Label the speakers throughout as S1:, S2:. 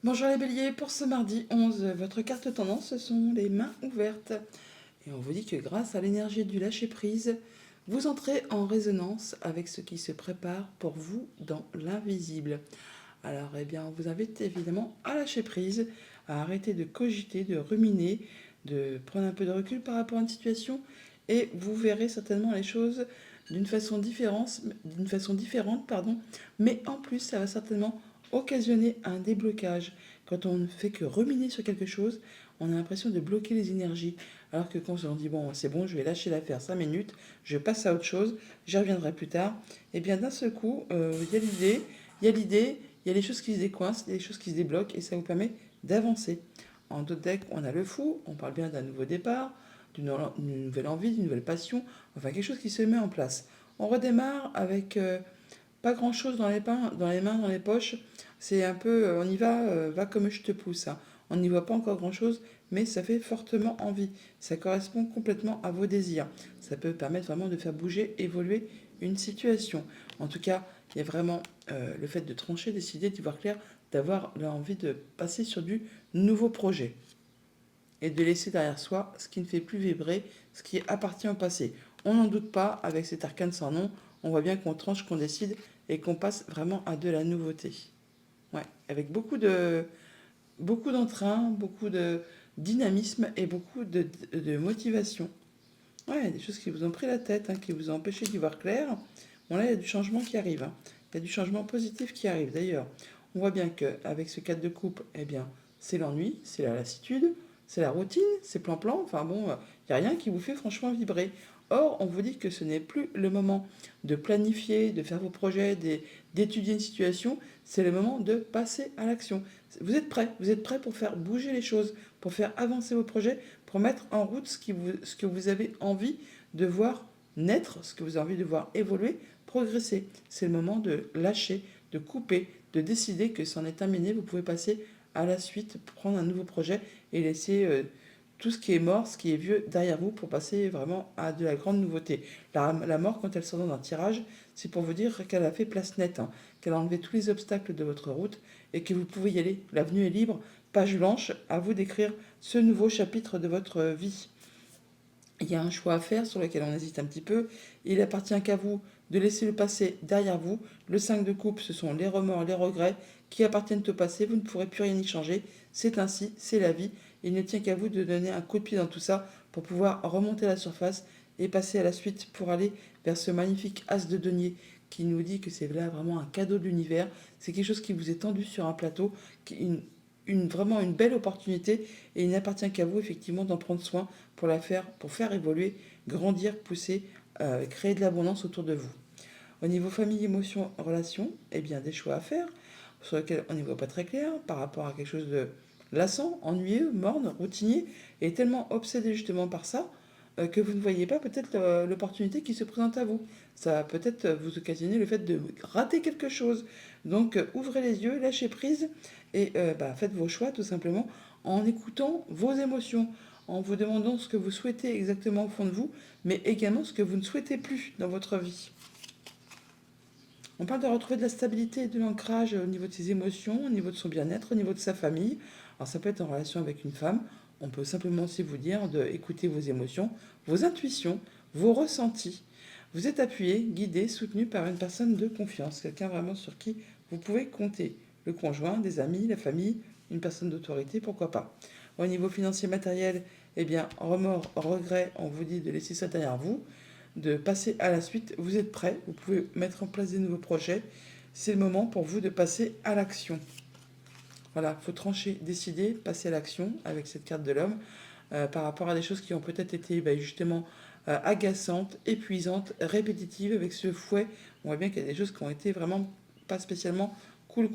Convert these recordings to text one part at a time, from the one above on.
S1: Bonjour les béliers, pour ce mardi 11, votre carte tendance, ce sont les mains ouvertes. Et on vous dit que grâce à l'énergie du lâcher-prise, vous entrez en résonance avec ce qui se prépare pour vous dans l'invisible. Alors, eh bien, on vous invite évidemment à lâcher prise, à arrêter de cogiter, de ruminer, de prendre un peu de recul par rapport à une situation, et vous verrez certainement les choses d'une façon différente, pardon, mais en plus, ça va certainement occasionner un déblocage. Quand on ne fait que ruminer sur quelque chose, on a l'impression de bloquer les énergies. Alors que quand on dit, bon, c'est bon, je vais lâcher l'affaire 5 minutes, je passe à autre chose, j'y reviendrai plus tard, et bien d'un seul coup, il y a l'idée, il y a les choses qui se décoincent, il y a les choses qui se débloquent, et ça vous permet d'avancer. En d'autres decks, on a le fou, on parle bien d'un nouveau départ, d'une nouvelle envie, d'une nouvelle passion, enfin quelque chose qui se met en place. On redémarre avec pas grand chose dans les mains, dans les poches. C'est un peu, on y va, va comme je te pousse, hein. On n'y voit pas encore grand chose, mais ça fait fortement envie. Ça correspond complètement à vos désirs. Ça peut permettre vraiment de faire bouger, évoluer une situation. En tout cas, il y a vraiment le fait de trancher, décider, d'y voir clair, d'avoir l'envie de passer sur du nouveau projet et de laisser derrière soi ce qui ne fait plus vibrer, ce qui appartient au passé. On n'en doute pas, avec cet arcane sans nom, on voit bien qu'on tranche, qu'on décide et qu'on passe vraiment à de la nouveauté. Ouais, avec beaucoup d'entrain, beaucoup de dynamisme et beaucoup de motivation. Ouais, des choses qui vous ont pris la tête, hein, qui vous ont empêché d'y voir clair. Bon là, il y a du changement qui arrive, hein. Il y a du changement positif qui arrive. D'ailleurs, on voit bien qu'avec ce cadre de coupe, eh bien, c'est l'ennui, c'est la lassitude, c'est la routine, c'est plan-plan. Enfin bon, il n'y a rien qui vous fait franchement vibrer. Or, on vous dit que ce n'est plus le moment de planifier, de faire vos projets, d'étudier une situation, c'est le moment de passer à l'action. Vous êtes prêt pour faire bouger les choses, pour faire avancer vos projets, pour mettre en route ce que vous avez envie de voir naître, ce que vous avez envie de voir évoluer, progresser. C'est le moment de lâcher, de couper, de décider que c'en est terminé, vous pouvez passer à la suite, prendre un nouveau projet et laisser tout ce qui est mort, ce qui est vieux derrière vous pour passer vraiment à de la grande nouveauté. La mort, quand elle sort dans un tirage, c'est pour vous dire qu'elle a fait place nette, hein, qu'elle a enlevé tous les obstacles de votre route et que vous pouvez y aller. L'avenue est libre, page blanche, à vous d'écrire ce nouveau chapitre de votre vie. Il y a un choix à faire sur lequel on hésite un petit peu. Il appartient qu'à vous de laisser le passé derrière vous. Le 5 de coupe, ce sont les remords, les regrets qui appartiennent au passé. Vous ne pourrez plus rien y changer. C'est ainsi, c'est la vie. Il ne tient qu'à vous de donner un coup de pied dans tout ça pour pouvoir remonter à la surface et passer à la suite pour aller vers ce magnifique as de denier qui nous dit que c'est là vraiment un cadeau de l'univers. C'est quelque chose qui vous est tendu sur un plateau, vraiment une belle opportunité et il n'appartient qu'à vous effectivement d'en prendre soin pour faire évoluer, grandir, pousser, créer de l'abondance autour de vous. Au niveau famille, émotion, relation, eh bien des choix à faire sur lesquels on n'y voit pas très clair par rapport à quelque chose de lassant, ennuyeux, morne, routinier et tellement obsédé justement par ça que vous ne voyez pas peut-être l'opportunité qui se présente à vous. Ça va peut-être vous occasionner le fait de rater quelque chose. Donc ouvrez les yeux, lâchez prise et faites vos choix tout simplement en écoutant vos émotions, en vous demandant ce que vous souhaitez exactement au fond de vous, mais également ce que vous ne souhaitez plus dans votre vie. On parle de retrouver de la stabilité et de l'ancrage au niveau de ses émotions, au niveau de son bien-être, au niveau de sa famille. Alors ça peut être en relation avec une femme. On peut simplement aussi vous dire d'écouter vos émotions, vos intuitions, vos ressentis. Vous êtes appuyé, guidé, soutenu par une personne de confiance, quelqu'un vraiment sur qui vous pouvez compter. Le conjoint, des amis, la famille, une personne d'autorité, pourquoi pas. Au niveau financier matériel, eh bien, remords, regrets, on vous dit de laisser ça derrière vous, de passer à la suite. Vous êtes prêts, vous pouvez mettre en place des nouveaux projets. C'est le moment pour vous de passer à l'action. Voilà, il faut trancher, décider, passer à l'action avec cette carte de l'homme par rapport à des choses qui ont peut-être été justement agaçantes, épuisantes, répétitives avec ce fouet. On voit bien qu'il y a des choses qui ont été vraiment pas spécialement cool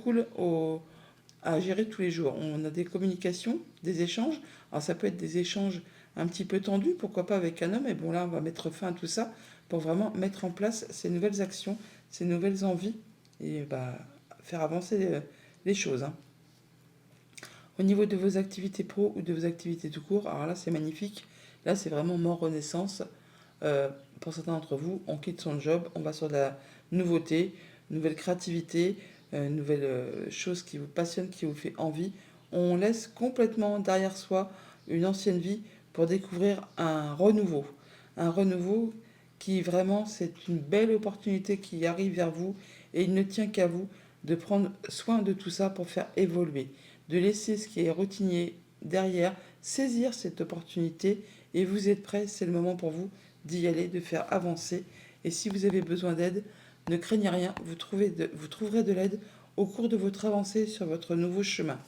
S1: à gérer tous les jours. On a des communications, des échanges. Alors ça peut être des échanges un petit peu tendus, pourquoi pas avec un homme. Et bon là, on va mettre fin à tout ça pour vraiment mettre en place ces nouvelles actions, ces nouvelles envies et faire avancer les choses, hein. Au niveau de vos activités pro ou de vos activités tout court, alors là c'est magnifique. Là c'est vraiment mort renaissance. Pour certains d'entre vous, on quitte son job, on va sur de la nouveauté, nouvelle créativité, une nouvelle chose qui vous passionne, qui vous fait envie, on laisse complètement derrière soi une ancienne vie pour découvrir un renouveau. Un renouveau qui vraiment, c'est une belle opportunité qui arrive vers vous et il ne tient qu'à vous de prendre soin de tout ça pour faire évoluer, de laisser ce qui est routinier derrière, saisir cette opportunité et vous êtes prêt, c'est le moment pour vous d'y aller, de faire avancer. Et si vous avez besoin d'aide, ne craignez rien, vous trouverez de l'aide au cours de votre avancée sur votre nouveau chemin.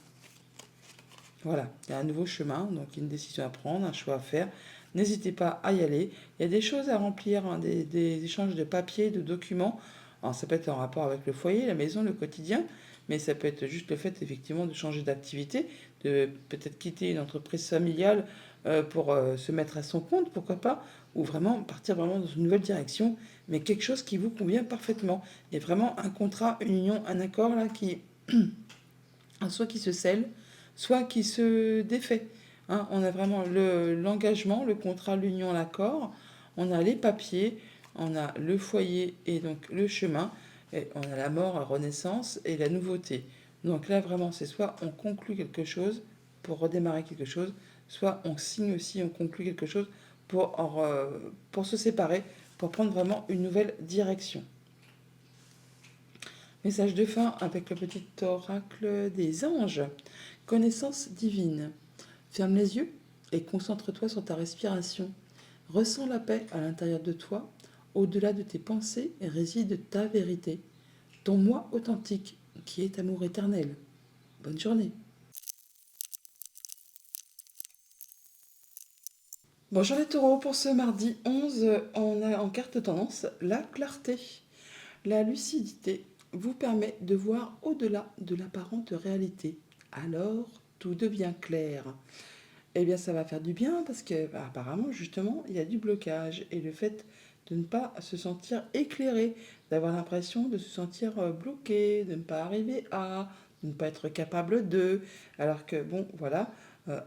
S1: Voilà, il y a un nouveau chemin, donc une décision à prendre, un choix à faire. N'hésitez pas à y aller. Il y a des choses à remplir, hein, des échanges de papiers, de documents. Alors, ça peut être en rapport avec le foyer, la maison, le quotidien, mais ça peut être juste le fait effectivement de changer d'activité, de peut-être quitter une entreprise familiale pour se mettre à son compte, pourquoi pas, ou vraiment partir vraiment dans une nouvelle direction, mais quelque chose qui vous convient parfaitement. Il y a vraiment un contrat, une union, un accord là qui soit qui se scelle, soit qui se défait. Hein, on a vraiment l'engagement, le contrat, l'union, l'accord, on a les papiers, on a le foyer et donc le chemin, et on a la mort, la renaissance et la nouveauté. Donc là, vraiment, c'est soit on conclut quelque chose pour redémarrer quelque chose, soit on signe aussi, on conclut quelque chose pour se séparer, pour prendre vraiment une nouvelle direction. Message de fin avec le petit oracle des anges. Connaissance divine. Ferme les yeux et concentre-toi sur ta respiration. Ressens la paix à l'intérieur de toi. Au-delà de tes pensées réside ta vérité. Ton moi authentique qui est amour éternel. Bonne journée. Bonjour les taureaux, pour ce mardi 11, on a en carte tendance la clarté. La lucidité vous permet de voir au-delà de l'apparente réalité. Alors, tout devient clair. Eh bien, ça va faire du bien parce que, apparemment, justement, il y a du blocage. Et le fait de ne pas se sentir éclairé, d'avoir l'impression de se sentir bloqué, de ne pas arriver à, de ne pas être capable de. Alors que, bon, voilà,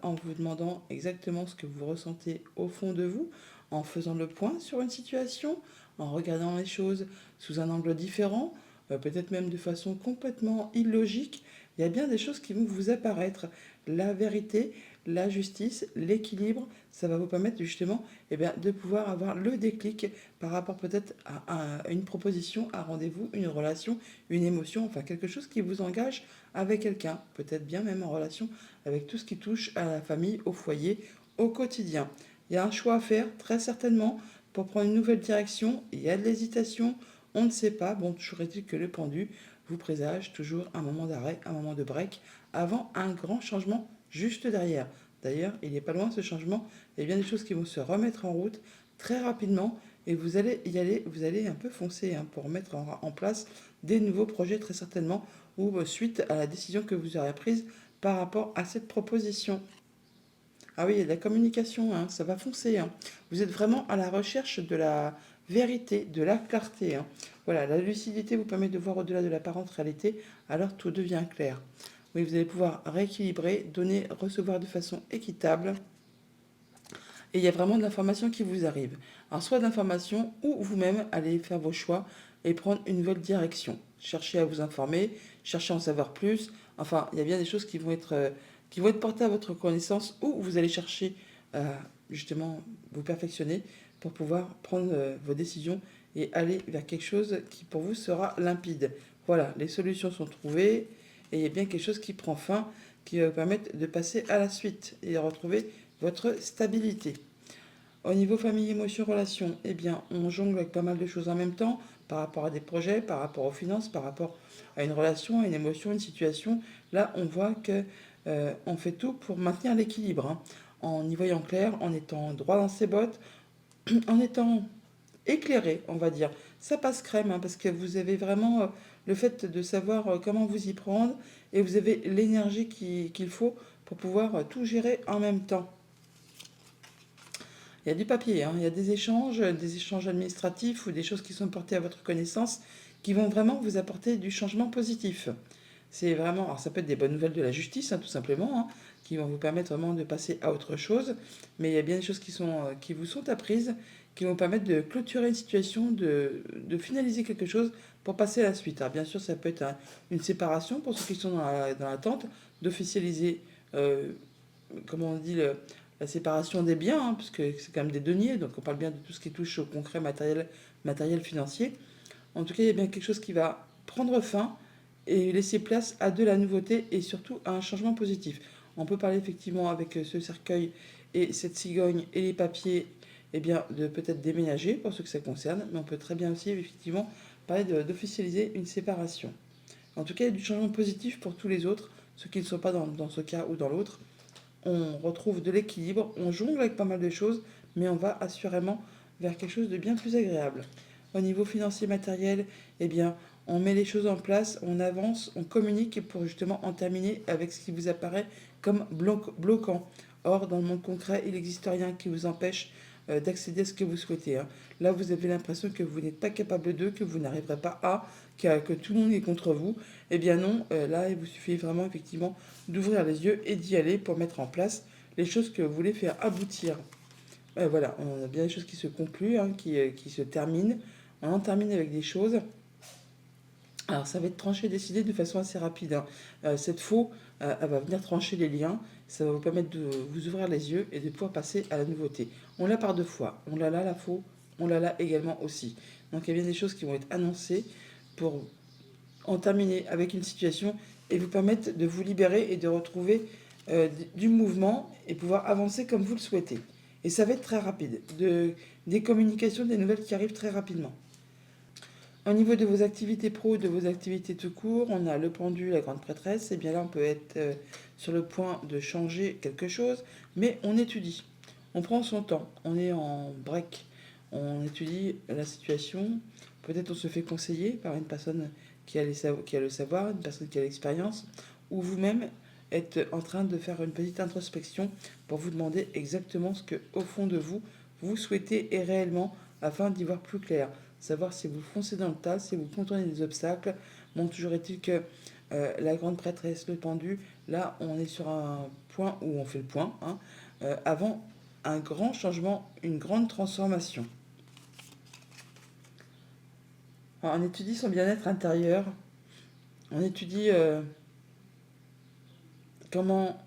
S1: en vous demandant exactement ce que vous ressentez au fond de vous, en faisant le point sur une situation, en regardant les choses sous un angle différent, peut-être même de façon complètement illogique, il y a bien des choses qui vont vous apparaître. La vérité, la justice, l'équilibre, ça va vous permettre justement de pouvoir avoir le déclic par rapport peut-être à une proposition, un rendez-vous, une relation, une émotion, enfin quelque chose qui vous engage avec quelqu'un, peut-être bien même en relation avec tout ce qui touche à la famille, au foyer, au quotidien. Il y a un choix à faire, très certainement, pour prendre une nouvelle direction. Il y a de l'hésitation, on ne sait pas. Bon, toujours est-il que le pendu vous présage toujours un moment d'arrêt, un moment de break, avant un grand changement juste derrière. D'ailleurs, il n'est pas loin ce changement. Il y a bien des choses qui vont se remettre en route très rapidement et vous allez y aller, vous allez un peu foncer pour mettre en place des nouveaux projets très certainement ou suite à la décision que vous aurez prise par rapport à cette proposition. Ah oui, il y a de la communication, ça va foncer. Vous êtes vraiment à la recherche de la vérité, de la clarté. Voilà, la lucidité vous permet de voir au-delà de l'apparente réalité, alors tout devient clair. Oui, vous allez pouvoir rééquilibrer, donner, recevoir de façon équitable. Et il y a vraiment de l'information qui vous arrive. Alors, soit d'information ou vous-même allez faire vos choix et prendre une nouvelle direction. Cherchez à vous informer, cherchez à en savoir plus. Enfin, il y a bien des choses qui vont être portées à votre connaissance ou vous allez chercher à justement vous perfectionner pour pouvoir prendre vos décisions et aller vers quelque chose qui pour vous sera limpide. Voilà, les solutions sont trouvées et il y a bien quelque chose qui prend fin, qui va vous permettre de passer à la suite et de retrouver votre stabilité. Au niveau famille, émotion, relation, eh bien, on jongle avec pas mal de choses en même temps, par rapport à des projets, par rapport aux finances, par rapport à une relation, à une émotion, une situation. Là, on voit que on fait tout pour maintenir l'équilibre, en y voyant clair, en étant droit dans ses bottes, en étant éclairé, on va dire. Ça passe crème, parce que vous avez vraiment le fait de savoir comment vous y prendre, et vous avez l'énergie qu'il faut pour pouvoir tout gérer en même temps. Il y a du papier, il y a des échanges administratifs ou des choses qui sont portées à votre connaissance qui vont vraiment vous apporter du changement positif. C'est vraiment, alors ça peut être des bonnes nouvelles de la justice, tout simplement, qui vont vous permettre vraiment de passer à autre chose. Mais il y a bien des choses qui vous sont apprises, qui vont permettre de clôturer une situation, de finaliser quelque chose pour passer à la suite. Alors bien sûr, ça peut être une séparation pour ceux qui sont dans l'attente, d'officialiser, euh, comment on dit, la séparation des biens, hein, parce que c'est quand même des deniers, donc on parle bien de tout ce qui touche au concret matériel financier. En tout cas, il y a bien quelque chose qui va prendre fin et laisser place à de la nouveauté et surtout à un changement positif. On peut parler effectivement avec ce cercueil et cette cigogne et les papiers, eh bien, de peut-être déménager pour ceux que ça concerne, mais on peut très bien aussi effectivement parler d'officialiser une séparation. En tout cas, il y a du changement positif pour tous les autres, ceux qui ne sont pas dans ce cas ou dans l'autre. On retrouve de l'équilibre, on jongle avec pas mal de choses, mais on va assurément vers quelque chose de bien plus agréable. Au niveau financier matériel, eh bien, on met les choses en place, on avance, on communique pour justement en terminer avec ce qui vous apparaît comme bloquant. Or, dans le monde concret, il n'existe rien qui vous empêche d'accéder à ce que vous souhaitez, hein. Là, vous avez l'impression que vous n'êtes pas capable de, que vous n'arriverez pas à, que tout le monde est contre vous. Eh bien non, là, il vous suffit vraiment effectivement d'ouvrir les yeux et d'y aller pour mettre en place les choses que vous voulez faire aboutir. Voilà, on a bien des choses qui se concluent, hein, qui se terminent. On en termine avec des choses. Alors ça va être tranché, décidé de façon assez rapide, hein. Cette faux, elle va venir trancher les liens. Ça va vous permettre de vous ouvrir les yeux et de pouvoir passer à la nouveauté. On l'a par deux fois. On l'a là, la faux. On l'a là également aussi. Donc il y a bien des choses qui vont être annoncées pour en terminer avec une situation et vous permettre de vous libérer et de retrouver du mouvement et pouvoir avancer comme vous le souhaitez. Et ça va être très rapide. Des communications, des nouvelles qui arrivent très rapidement. Au niveau de vos activités pro, de vos activités tout court, on a le pendu, la grande prêtresse. Et bien là, on peut être sur le point de changer quelque chose, mais on étudie. On prend son temps. On est en break. On étudie la situation. Peut-être on se fait conseiller par une personne qui a le savoir, une personne qui a l'expérience, ou vous-même êtes en train de faire une petite introspection pour vous demander exactement ce que, au fond de vous, vous souhaitez et réellement, afin d'y voir plus clair. Savoir si vous foncez dans le tas, si vous contournez des obstacles. Bon, toujours est-il que la grande prêtresse, le pendu, là, on est sur un point où on fait le point, hein, avant un grand changement, une grande transformation. Alors, on étudie son bien-être intérieur, on étudie comment,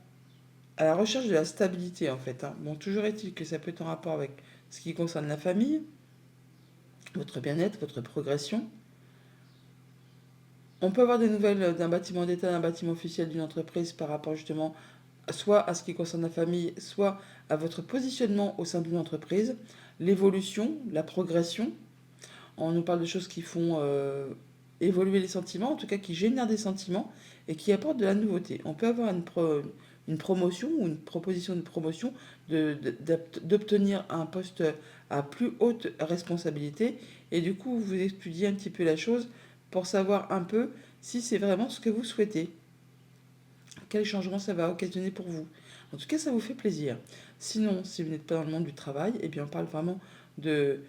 S1: à la recherche de la stabilité en fait, hein. Bon, toujours est-il que ça peut être en rapport avec ce qui concerne la famille, votre bien-être, votre progression. On peut avoir des nouvelles d'un bâtiment d'État, d'un bâtiment officiel d'une entreprise par rapport justement soit à ce qui concerne la famille, soit à votre positionnement au sein d'une entreprise, l'évolution, la progression. On nous parle de choses qui font évoluer les sentiments, en tout cas qui génèrent des sentiments et qui apportent de la nouveauté. On peut avoir une promotion ou une proposition de promotion, d'obtenir un poste à plus haute responsabilité et du coup vous étudiez un petit peu la chose pour savoir un peu si c'est vraiment ce que vous souhaitez. Quel changement ça va occasionner pour vous. En tout cas, ça vous fait plaisir. Sinon, si vous n'êtes pas dans le monde du travail, eh bien on parle vraiment de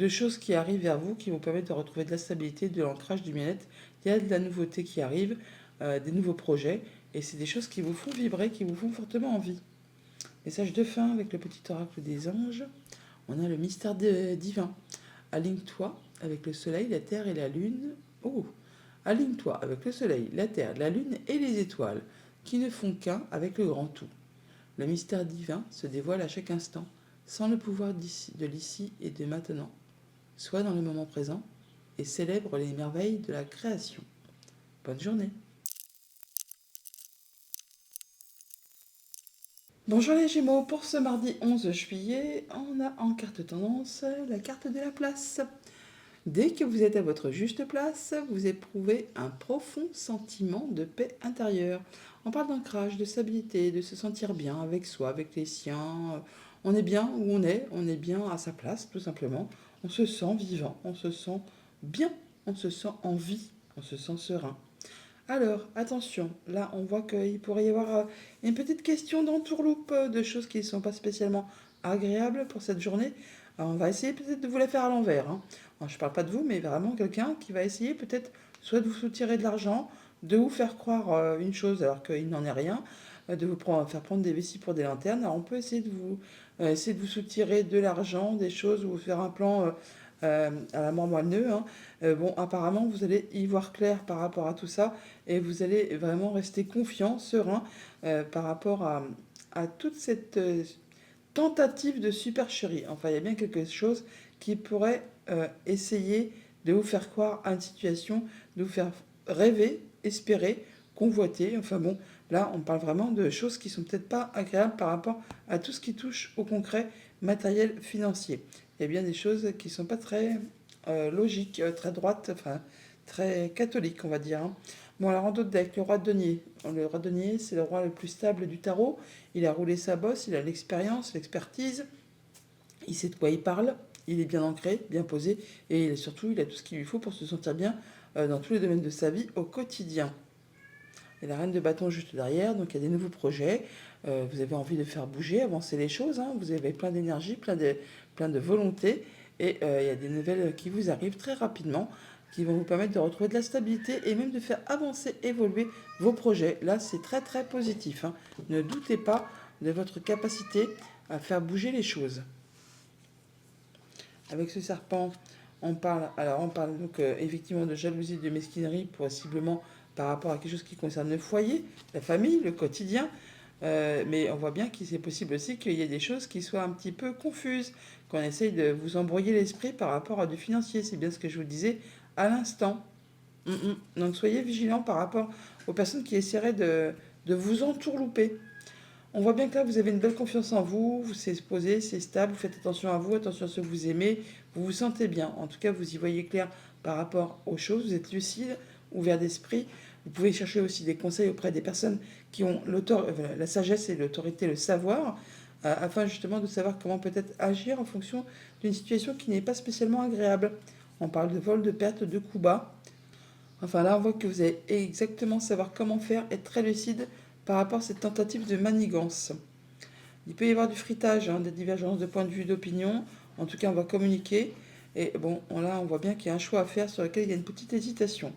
S1: choses qui arrivent vers vous, qui vont permettre de retrouver de la stabilité, de l'ancrage, du bien-être. Il y a de la nouveauté qui arrive, des nouveaux projets, et c'est des choses qui vous font vibrer, qui vous font fortement envie. Message de fin avec le petit oracle des anges. On a le mystère divin. Aligne-toi avec le soleil, la terre et la lune. Oh, aligne-toi avec le soleil, la terre, la lune et les étoiles, qui ne font qu'un avec le grand tout. Le mystère divin se dévoile à chaque instant, sans le pouvoir de l'ici et de maintenant. Sois dans le moment présent et célèbre les merveilles de la création. Bonne journée. Bonjour les Gémeaux, pour ce mardi 11 juillet, on a en carte tendance la carte de la place. Dès que vous êtes à votre juste place, vous éprouvez un profond sentiment de paix intérieure. On parle d'ancrage, de stabilité, de se sentir bien avec soi, avec les siens. On est bien où on est bien à sa place, tout simplement. On se sent vivant, on se sent bien, on se sent en vie, on se sent serein. Alors, attention, là on voit qu'il pourrait y avoir une petite question d'entourloupe, de choses qui ne sont pas spécialement agréables pour cette journée. Alors, on va essayer peut-être de vous la faire à l'envers, hein. Alors, je ne parle pas de vous, mais vraiment quelqu'un qui va essayer peut-être soit de vous soutirer de l'argent, de vous faire croire une chose alors qu'il n'en est rien, de vous faire prendre des vessies pour des lanternes. Alors on peut essayer de vous soutirer de l'argent, des choses, ou vous faire un plan à la mort moelle-neu, hein. Bon, apparemment, vous allez y voir clair par rapport à tout ça et vous allez vraiment rester confiant, serein par rapport à toute cette tentative de supercherie. Enfin, il y a bien quelque chose qui pourrait essayer de vous faire croire à une situation, de vous faire rêver, espérer, convoiter. Enfin bon, là, on parle vraiment de choses qui sont peut-être pas agréables par rapport à tout ce qui touche au concret, matériel, financier. Il y a bien des choses qui sont pas très logiques, très droites, enfin très catholiques, on va dire, hein. Bon, la rando de deck, le roi de denier. Le roi de denier, c'est le roi le plus stable du tarot. Il a roulé sa bosse, il a l'expérience, l'expertise, il sait de quoi il parle, il est bien ancré, bien posé, et surtout, il a tout ce qu'il lui faut pour se sentir bien dans tous les domaines de sa vie au quotidien. Et la reine de bâton juste derrière, donc il y a des nouveaux projets, vous avez envie de faire bouger, avancer les choses, hein. Vous avez plein d'énergie, plein de volonté, et il y a des nouvelles qui vous arrivent très rapidement, qui vont vous permettre de retrouver de la stabilité et même de faire avancer, évoluer vos projets. Là, c'est très très positif, hein. Ne doutez pas de votre capacité à faire bouger les choses. Avec ce serpent, on parle donc effectivement de jalousie, de mesquinerie, possiblement par rapport à quelque chose qui concerne le foyer, la famille, le quotidien. Mais on voit bien qu'il c'est possible aussi qu'il y ait des choses qui soient un petit peu confuses, qu'on essaye de vous embrouiller l'esprit par rapport à du financier. C'est bien ce que je vous disais à l'instant. Donc soyez vigilants par rapport aux personnes qui essaieraient de vous entourlouper. On voit bien que là, vous avez une belle confiance en vous, c'est posé, c'est stable, vous faites attention à vous, attention à ceux que vous aimez, vous vous sentez bien. En tout cas, vous y voyez clair par rapport aux choses, vous êtes lucide, ouvert d'esprit. Vous pouvez chercher aussi des conseils auprès des personnes qui ont la sagesse et l'autorité, le savoir, afin justement de savoir comment peut-être agir en fonction d'une situation qui n'est pas spécialement agréable. On parle de vol, de perte, de coups bas. Enfin là, on voit que vous allez exactement savoir comment faire, être très lucide par rapport à cette tentative de manigance. Il peut y avoir du fritage, hein, des divergences de points de vue, d'opinion. En tout cas, on va communiquer. Et bon, là, on voit bien qu'il y a un choix à faire sur lequel il y a une petite hésitation.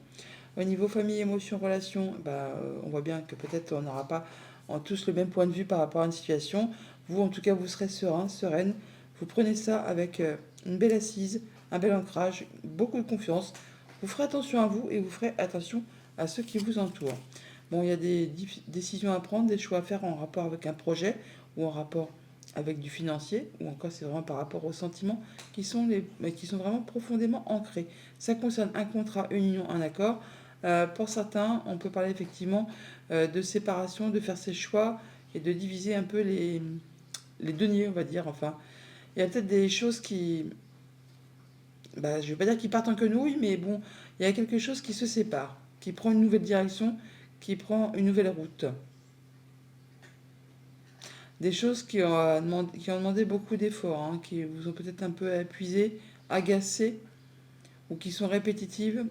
S1: Au niveau famille, émotion, relation, on voit bien que peut-être on n'aura pas tous le même point de vue par rapport à une situation. Vous, en tout cas, vous serez serein, sereine. Vous prenez ça avec une belle assise, un bel ancrage, beaucoup de confiance. Vous ferez attention à vous et vous ferez attention à ceux qui vous entourent. Bon, il y a des décisions à prendre, des choix à faire en rapport avec un projet ou en rapport avec du financier, ou encore c'est vraiment par rapport aux sentiments qui sont vraiment profondément ancrés. Ça concerne un contrat, une union, un accord. Pour certains, on peut parler effectivement de séparation, de faire ses choix et de diviser un peu les deniers, on va dire. Enfin, il y a peut-être des choses qui, je ne vais pas dire qu'ils partent en quenouille, mais bon, il y a quelque chose qui se sépare, qui prend une nouvelle direction, qui prend une nouvelle route. Des choses qui ont demandé beaucoup d'efforts, hein, qui vous ont peut-être un peu épuisé, agacé, ou qui sont répétitives.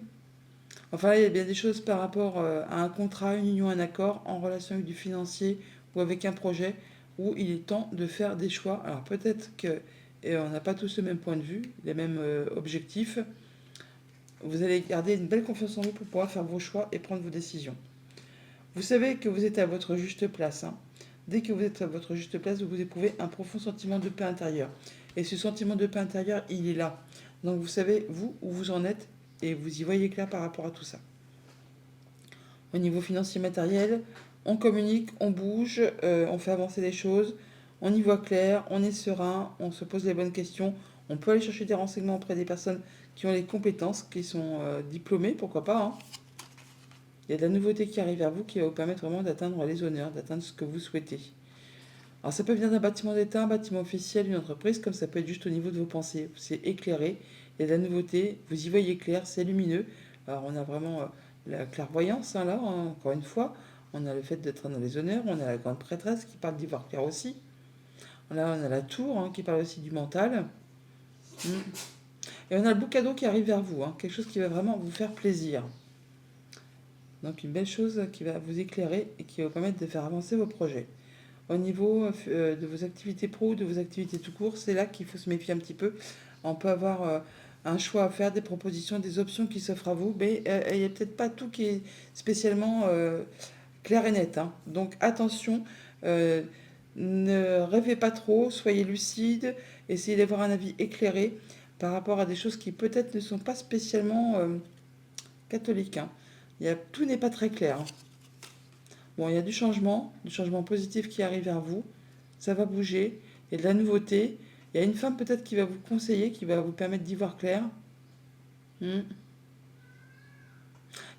S1: Enfin, là, il y a bien des choses par rapport à un contrat, une union, un accord, en relation avec du financier ou avec un projet, où il est temps de faire des choix. Alors peut-être qu'on n'a pas tous le même point de vue, les mêmes objectifs. Vous allez garder une belle confiance en vous pour pouvoir faire vos choix et prendre vos décisions. Vous savez que vous êtes à votre juste place, hein. Dès que vous êtes à votre juste place, vous éprouvez un profond sentiment de paix intérieure. Et ce sentiment de paix intérieure, il est là. Donc vous savez, vous, où vous en êtes, et vous y voyez clair par rapport à tout ça. Au niveau financier matériel, on communique, on bouge, on fait avancer les choses, on y voit clair, on est serein, on se pose les bonnes questions, on peut aller chercher des renseignements auprès des personnes qui ont les compétences, qui sont diplômées, pourquoi pas, hein. Il y a de la nouveauté qui arrive vers vous qui va vous permettre vraiment d'atteindre les honneurs, d'atteindre ce que vous souhaitez. Alors ça peut venir d'un bâtiment d'État, un bâtiment officiel, une entreprise, comme ça peut être juste au niveau de vos pensées. C'est éclairé, il y a de la nouveauté, vous y voyez clair, c'est lumineux. Alors on a vraiment la clairvoyance, hein, là, hein, encore une fois. On a le fait d'être dans les honneurs, on a la grande prêtresse qui parle d'y voir clair aussi. Là on a la tour, hein, qui parle aussi du mental. Et on a le beau cadeau qui arrive vers vous, hein, quelque chose qui va vraiment vous faire plaisir. Donc une belle chose qui va vous éclairer et qui va vous permettre de faire avancer vos projets. Au niveau de vos activités pro, de vos activités tout court, c'est là qu'il faut se méfier un petit peu. On peut avoir un choix à faire, des propositions, des options qui s'offrent à vous, mais il n'y a peut-être pas tout qui est spécialement clair et net, hein. Donc attention, euh, ne rêvez pas trop, soyez lucide, essayez d'avoir un avis éclairé par rapport à des choses qui peut-être ne sont pas spécialement catholiques, hein. Tout n'est pas très clair, hein. Bon, il y a du changement positif qui arrive vers vous, ça va bouger, il y a de la nouveauté, il y a une femme peut-être qui va vous conseiller, qui va vous permettre d'y voir clair. Hmm.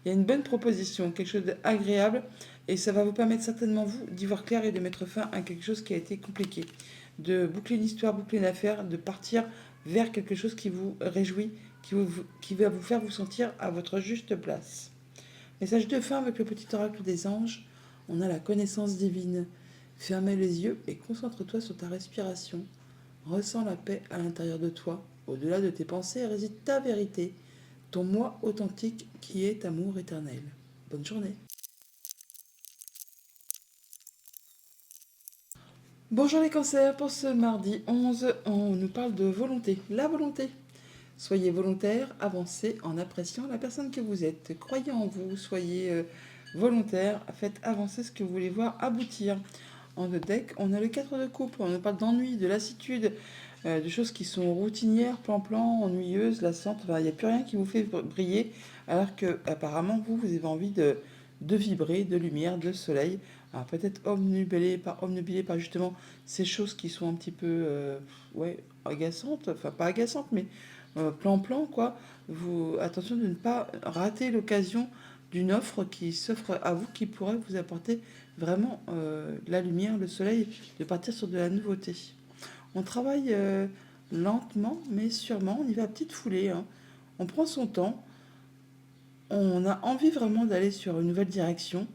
S1: Il y a une bonne proposition, quelque chose d'agréable, et ça va vous permettre certainement, vous, d'y voir clair et de mettre fin à quelque chose qui a été compliqué. De boucler une histoire, boucler une affaire, de partir vers quelque chose qui vous réjouit, qui va vous faire vous sentir à votre juste place. Message de fin avec le petit oracle des anges. On a la connaissance divine. Fermez les yeux et concentre-toi sur ta respiration. Ressens la paix à l'intérieur de toi. Au-delà de tes pensées réside ta vérité, ton moi authentique qui est amour éternel. Bonne journée. Bonjour les cancers, pour ce mardi 11, on nous parle de volonté. La volonté. Soyez volontaire, avancez en appréciant la personne que vous êtes. Croyez en vous, soyez volontaire, faites avancer ce que vous voulez voir aboutir. En deux decks, on a le 4 de coupe, on nous parle d'ennui, de lassitude, de choses qui sont routinières, plan-plan, ennuyeuses, lassantes. Enfin, il n'y a plus rien qui vous fait briller, alors que apparemment vous avez envie de vibrer, de lumière, de soleil. Alors peut-être omnubilé par justement ces choses qui sont un petit peu ouais, agaçantes, enfin pas agaçantes, mais plan-plan quoi. Attention de ne pas rater l'occasion d'une offre qui s'offre à vous, qui pourrait vous apporter vraiment la lumière, le soleil, de partir sur de la nouveauté. On travaille lentement, mais sûrement, on y va à petite foulée, hein. On prend son temps, on a envie vraiment d'aller sur une nouvelle direction.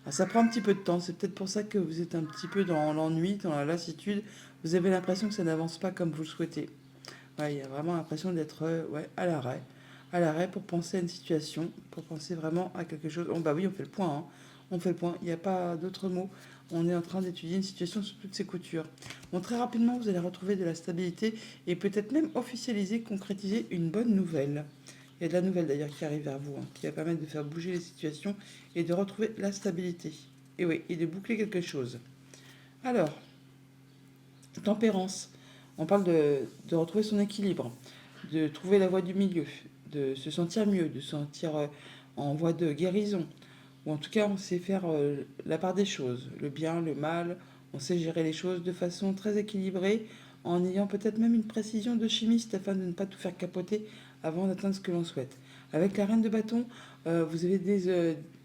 S1: Alors, ça prend un petit peu de temps, c'est peut-être pour ça que vous êtes un petit peu dans l'ennui, dans la lassitude. Vous avez l'impression que ça n'avance pas comme vous le souhaitez. Ouais, il y a vraiment l'impression d'être ouais, à l'arrêt. À l'arrêt pour penser à une situation, pour penser vraiment à quelque chose. Oh, bah oui, on fait le point, hein. On fait le point, il n'y a pas d'autre mot. On est en train d'étudier une situation sous toutes ses coutures. Bon, très rapidement, vous allez retrouver de la stabilité et peut-être même officialiser, concrétiser une bonne nouvelle. Il y a de la nouvelle d'ailleurs qui arrive vers vous, hein, qui va permettre de faire bouger les situations et de retrouver la stabilité. Et oui, et de boucler quelque chose. Alors, tempérance. On parle de retrouver son équilibre, de trouver la voie du milieu, de se sentir mieux, de se sentir en voie de guérison. Ou en tout cas, on sait faire la part des choses, le bien, le mal. On sait gérer les choses de façon très équilibrée, en ayant peut-être même une précision de chimiste afin de ne pas tout faire capoter avant d'atteindre ce que l'on souhaite. Avec la reine de bâton, vous avez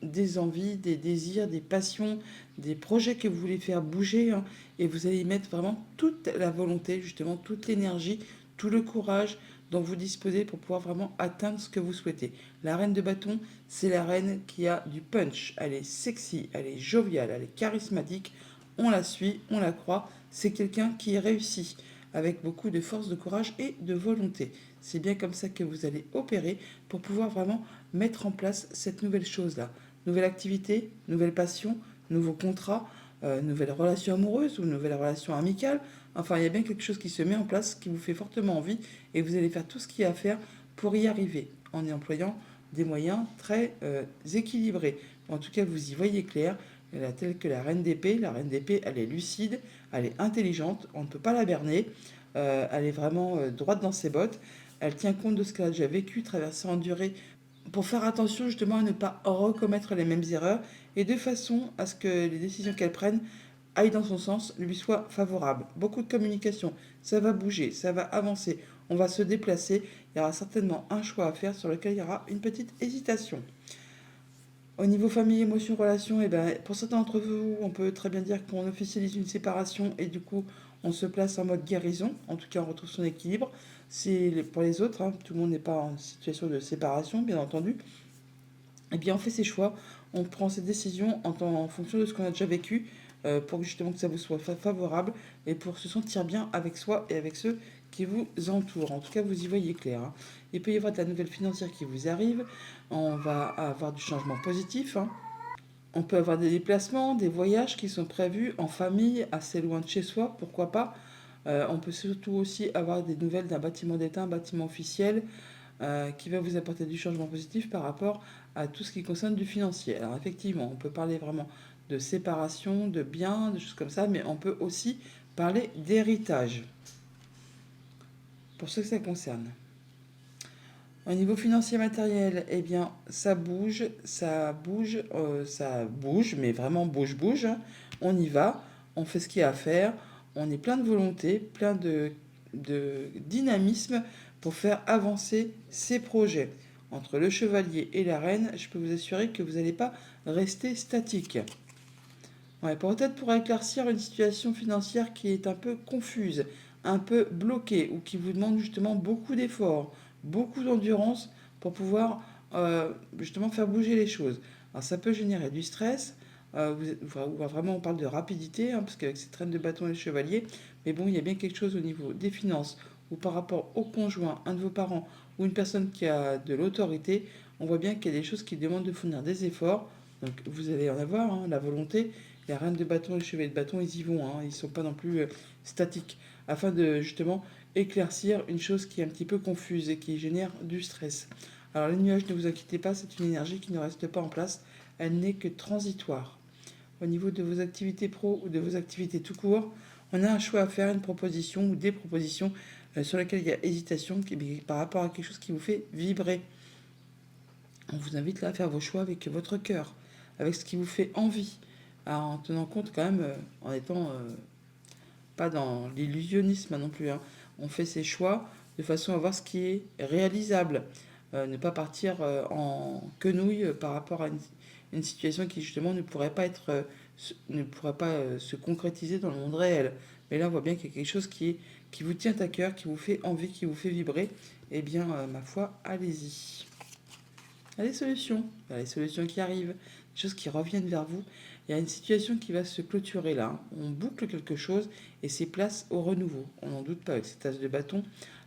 S1: des envies, des désirs, des passions, des projets que vous voulez faire bouger, hein, et vous allez y mettre vraiment toute la volonté, justement, toute l'énergie, tout le courage dont vous disposez pour pouvoir vraiment atteindre ce que vous souhaitez. La reine de bâton, c'est la reine qui a du punch. Elle est sexy, elle est joviale, elle est charismatique. On la suit, on la croit. C'est quelqu'un qui réussit avec beaucoup de force, de courage et de volonté. C'est bien comme ça que vous allez opérer pour pouvoir vraiment mettre en place cette nouvelle chose-là. Nouvelle activité, nouvelle passion, nouveau contrat, nouvelle relation amoureuse ou nouvelle relation amicale. Enfin, il y a bien quelque chose qui se met en place, qui vous fait fortement envie et vous allez faire tout ce qu'il y a à faire pour y arriver en y employant des moyens très équilibrés. En tout cas, vous y voyez clair. Elle est telle que la reine d'épée. La reine d'épée, elle est lucide, elle est intelligente, on ne peut pas la berner. Elle est vraiment droite dans ses bottes. Elle tient compte de ce qu'elle a déjà vécu, traversé, enduré, pour faire attention justement à ne pas recommettre les mêmes erreurs et de façon à ce que les décisions qu'elle prenne aillent dans son sens, lui soient favorables. Beaucoup de communication, ça va bouger, ça va avancer, on va se déplacer. Il y aura certainement un choix à faire sur lequel il y aura une petite hésitation. Au niveau famille, émotion, relation, et ben, pour certains d'entre vous, on peut très bien dire qu'on officialise une séparation et du coup, on se place en mode guérison. En tout cas, on retrouve son équilibre. Pour les autres, hein, tout le monde n'est pas en situation de séparation, bien entendu. Eh bien, on fait ses choix, on prend ses décisions en fonction de ce qu'on a déjà vécu pour justement que ça vous soit favorable et pour se sentir bien avec soi et avec ceux qui vous entourent. En tout cas, vous y voyez clair, hein. Il peut y avoir de la nouvelle financière qui vous arrive, on va avoir du changement positif, hein. On peut avoir des déplacements, des voyages qui sont prévus en famille, assez loin de chez soi, pourquoi pas. On peut surtout aussi avoir des nouvelles d'un bâtiment d'État, un bâtiment officiel, qui va vous apporter du changement positif par rapport à tout ce qui concerne du financier. Alors effectivement, on peut parler vraiment de séparation, de biens, de choses comme ça, mais on peut aussi parler d'héritage, pour ceux que ça concerne. Au niveau financier matériel, eh bien, ça bouge, mais vraiment bouge. On y va, on fait ce qu'il y a à faire, on est plein de volonté, plein de dynamisme pour faire avancer ces projets. Entre le chevalier et la reine, je peux vous assurer que vous n'allez pas rester statique. Ouais, peut-être pour éclaircir une situation financière qui est un peu confuse, un peu bloquée, ou qui vous demande justement beaucoup d'efforts, beaucoup d'endurance pour pouvoir justement faire bouger les choses. Alors ça peut générer du stress, vraiment on parle de rapidité, hein, parce qu'avec ces traînes de bâton et le chevalier, mais bon, il y a bien quelque chose au niveau des finances, ou par rapport au conjoint, un de vos parents, ou une personne qui a de l'autorité, on voit bien qu'il y a des choses qui demandent de fournir des efforts, donc vous allez en avoir, hein, la volonté. Les reines de bâton et les chevaliers de bâton, ils y vont, hein, ils ne sont pas non plus statiques, afin de justement éclaircir une chose qui est un petit peu confuse et qui génère du stress. Alors les nuages, ne vous inquiétez pas, c'est une énergie qui ne reste pas en place, elle n'est que transitoire. Au niveau de vos activités pro ou de vos activités tout court, on a un choix à faire, une proposition ou des propositions sur lesquelles il y a hésitation par rapport à quelque chose qui vous fait vibrer. On vous invite là à faire vos choix avec votre cœur, avec ce qui vous fait envie, en tenant compte quand même, en étant pas dans l'illusionnisme non plus, hein. On fait ses choix de façon à voir ce qui est réalisable. Ne pas partir en quenouille par rapport à une situation qui justement ne pourrait pas se concrétiser dans le monde réel. Mais là, on voit bien qu'il y a quelque chose qui vous tient à cœur, qui vous fait envie, qui vous fait vibrer. Eh bien, ma foi, allez-y. Il y a des solutions. Il y a des solutions qui arrivent, des choses qui reviennent vers vous. Il y a une situation qui va se clôturer là. On boucle quelque chose et c'est place au renouveau. On n'en doute pas avec cette tasse de bâton.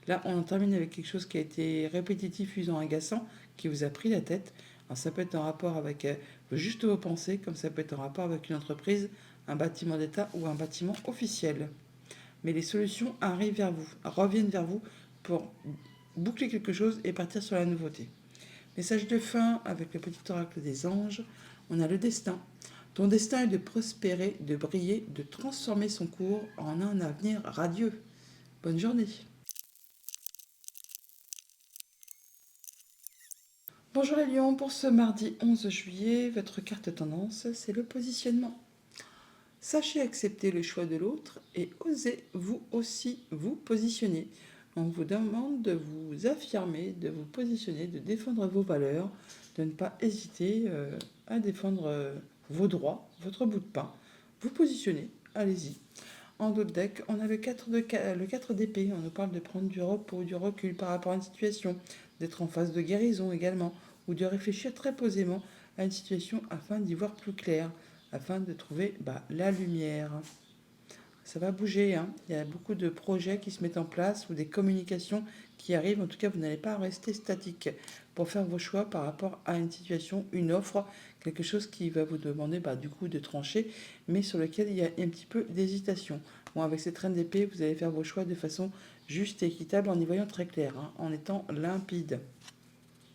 S1: Là, on en termine avec quelque chose qui a été répétitif, usant, agaçant, qui vous a pris la tête. Alors, ça peut être en rapport avec juste vos pensées, comme ça peut être en rapport avec une entreprise, un bâtiment d'État ou un bâtiment officiel. Mais les solutions arrivent vers vous, reviennent vers vous pour boucler quelque chose et partir sur la nouveauté. Message de fin avec le petit oracle des anges. On a le destin. Ton destin est de prospérer, de briller, de transformer son cours en un avenir radieux. Bonne journée. Bonjour les lions, pour ce mardi 11 juillet, votre carte tendance, c'est le positionnement. Sachez accepter le choix de l'autre et osez vous aussi vous positionner. On vous demande de vous affirmer, de vous positionner, de défendre vos valeurs, de ne pas hésiter à défendre vos droits, votre bout de pain. Vous positionnez, allez-y. En d'autres decks, on a le 4 d'épée. On nous parle de prendre du repos, du recul par rapport à une situation, d'être en phase de guérison également, ou de réfléchir très posément à une situation afin d'y voir plus clair, afin de trouver la lumière. Ça va bouger, hein. Il y a beaucoup de projets qui se mettent en place ou des communications qui arrivent. En tout cas, vous n'allez pas rester statique pour faire vos choix par rapport à une situation, une offre, quelque chose qui va vous demander du coup de trancher, mais sur lequel il y a un petit peu d'hésitation. Bon, avec cette reine d'épée, vous allez faire vos choix de façon juste et équitable en y voyant très clair, hein, en étant limpide.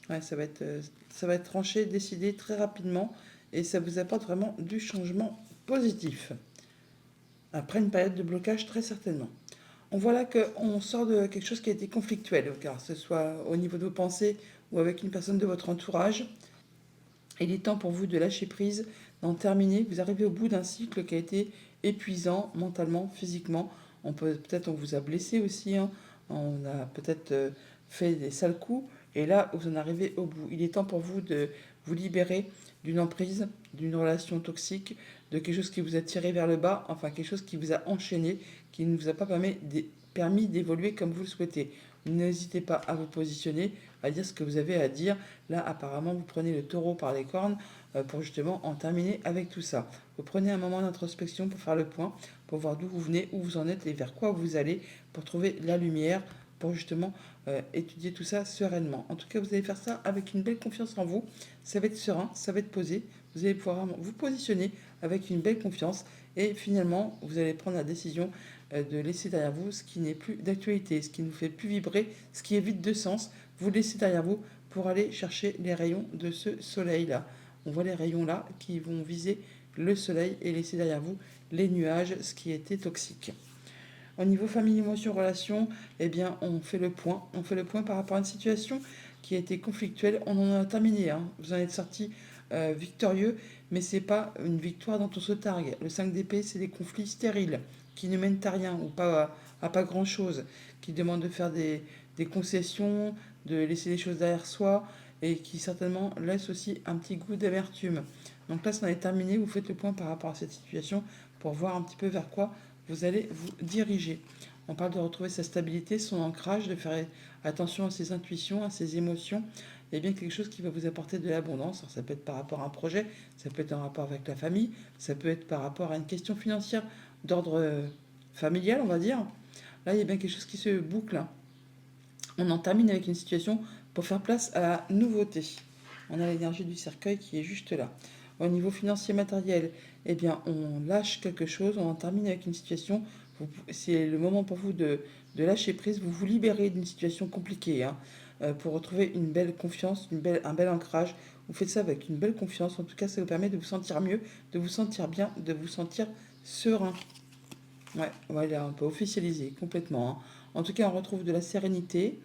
S1: Ouais, ça va être tranché, décidé très rapidement et ça vous apporte vraiment du changement positif. Après une période de blocage, très certainement. On voit là qu'on sort de quelque chose qui a été conflictuel, car ce soit au niveau de vos pensées ou avec une personne de votre entourage. Il est temps pour vous de lâcher prise, d'en terminer. Vous arrivez au bout d'un cycle qui a été épuisant mentalement, physiquement. On vous a blessé aussi, hein. On a peut-être fait des sales coups. Et là, vous en arrivez au bout. Il est temps pour vous de vous libérer d'une emprise, d'une relation toxique, de quelque chose qui vous a tiré vers le bas, enfin quelque chose qui vous a enchaîné, qui ne vous a pas permis d'évoluer comme vous le souhaitez. N'hésitez pas à vous positionner, à dire ce que vous avez à dire. Là, apparemment, vous prenez le taureau par les cornes pour justement en terminer avec tout ça. Vous prenez un moment d'introspection pour faire le point, pour voir d'où vous venez, où vous en êtes et vers quoi vous allez, pour trouver la lumière, pour justement étudier tout ça sereinement. En tout cas, vous allez faire ça avec une belle confiance en vous. Ça va être serein, ça va être posé. Vous allez pouvoir vous positionner avec une belle confiance et finalement, vous allez prendre la décision de laisser derrière vous ce qui n'est plus d'actualité, ce qui ne vous fait plus vibrer, ce qui est vide de sens. Vous laissez derrière vous pour aller chercher les rayons de ce soleil-là. On voit les rayons là qui vont viser le soleil et laisser derrière vous les nuages, ce qui était toxique. Au niveau famille, émotion, relation, eh bien, on fait le point. On fait le point par rapport à une situation qui a été conflictuelle. On en a terminé, hein. Vous en êtes sorti victorieux, mais c'est pas une victoire dont on se targue. Le 5 d'épée, c'est des conflits stériles qui ne mènent à rien ou pas à pas grand-chose, qui demandent de faire des concessions, de laisser les choses derrière soi et qui certainement laissent aussi un petit goût d'amertume. Donc là, ça en est terminé. Vous faites le point par rapport à cette situation pour voir un petit peu vers quoi vous allez vous diriger. On parle de retrouver sa stabilité, son ancrage, de faire attention à ses intuitions, à ses émotions. Il y a bien quelque chose qui va vous apporter de l'abondance. Alors, ça peut être par rapport à un projet, ça peut être en rapport avec la famille, ça peut être par rapport à une question financière d'ordre familial, on va dire. Là, il y a bien quelque chose qui se boucle. On en termine avec une situation pour faire place à la nouveauté. On a l'énergie du cercueil qui est juste là. Au niveau financier matériel, eh bien, on lâche quelque chose, on en termine avec une situation. C'est le moment pour vous de lâcher prise, vous vous libérez d'une situation compliquée, hein, pour retrouver une belle confiance, un bel ancrage. Vous faites ça avec une belle confiance. En tout cas, ça vous permet de vous sentir mieux, de vous sentir bien, de vous sentir serein. Ouais, voilà, on peut officialiser complètement, hein. En tout cas, on retrouve de la sérénité.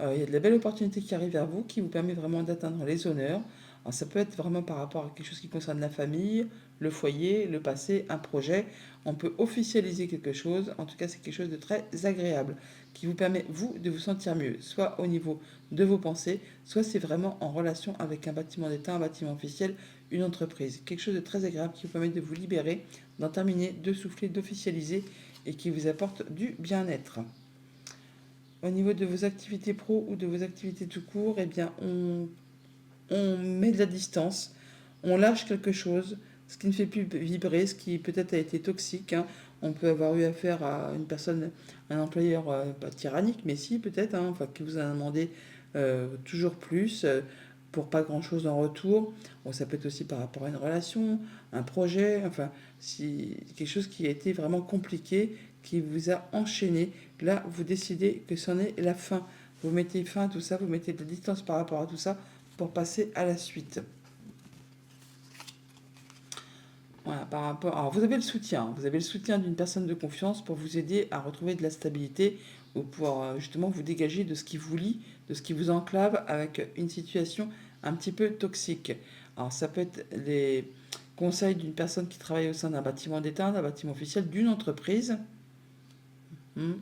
S1: Il y a de la belle opportunité qui arrive vers vous, qui vous permet vraiment d'atteindre les honneurs. Alors, ça peut être vraiment par rapport à quelque chose qui concerne la famille, le foyer, le passé, un projet. On peut officialiser quelque chose. En tout cas, c'est quelque chose de très agréable qui vous permet, vous, de vous sentir mieux, soit au niveau de vos pensées, soit c'est vraiment en relation avec un bâtiment d'État, un bâtiment officiel, une entreprise. Quelque chose de très agréable qui vous permet de vous libérer, d'en terminer, de souffler, d'officialiser et qui vous apporte du bien-être. Au niveau de vos activités pro ou de vos activités tout court, eh bien, on met de la distance, on lâche quelque chose, ce qui ne fait plus vibrer, ce qui peut-être a été toxique, hein. On peut avoir eu affaire à une personne, un employeur pas tyrannique, mais si peut-être, hein, enfin, qui vous a demandé toujours plus pour pas grand-chose en retour. Bon, ça peut être aussi par rapport à une relation, un projet, enfin, si, quelque chose qui a été vraiment compliqué, qui vous a enchaîné. Là, vous décidez que c'en est la fin. Vous mettez fin à tout ça, vous mettez de la distance par rapport à tout ça pour passer à la suite. Voilà, par rapport. Alors, vous avez le soutien. Vous avez le soutien d'une personne de confiance pour vous aider à retrouver de la stabilité ou pour justement vous dégager de ce qui vous lie, de ce qui vous enclave avec une situation un petit peu toxique. Alors, ça peut être les conseils d'une personne qui travaille au sein d'un bâtiment d'État, d'un bâtiment officiel, d'une entreprise. Hmm.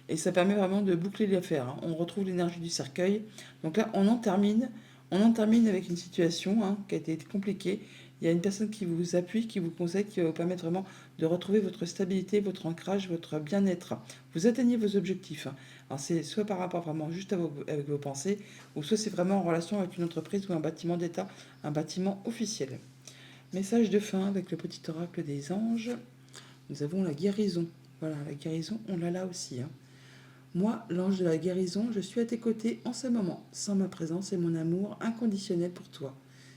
S1: Et ça permet vraiment de boucler l'affaire, hein. On retrouve l'énergie du cercueil. Donc là, on en termine avec une situation, hein, qui a été compliquée. Il y a une personne qui vous appuie, qui vous conseille, qui va vous permettre vraiment de retrouver votre stabilité, votre ancrage, votre bien-être. Vous atteignez vos objectifs, hein. Alors c'est soit par rapport vraiment juste avec vos pensées, ou soit c'est vraiment en relation avec une entreprise ou un bâtiment d'État, un bâtiment officiel. Message de fin avec le petit oracle des anges. Nous avons la guérison. Voilà, la guérison, on l'a là aussi, hein. Moi, l'ange de la guérison, je suis à tes côtés en ce moment, sans ma présence et mon amour inconditionnel pour toi.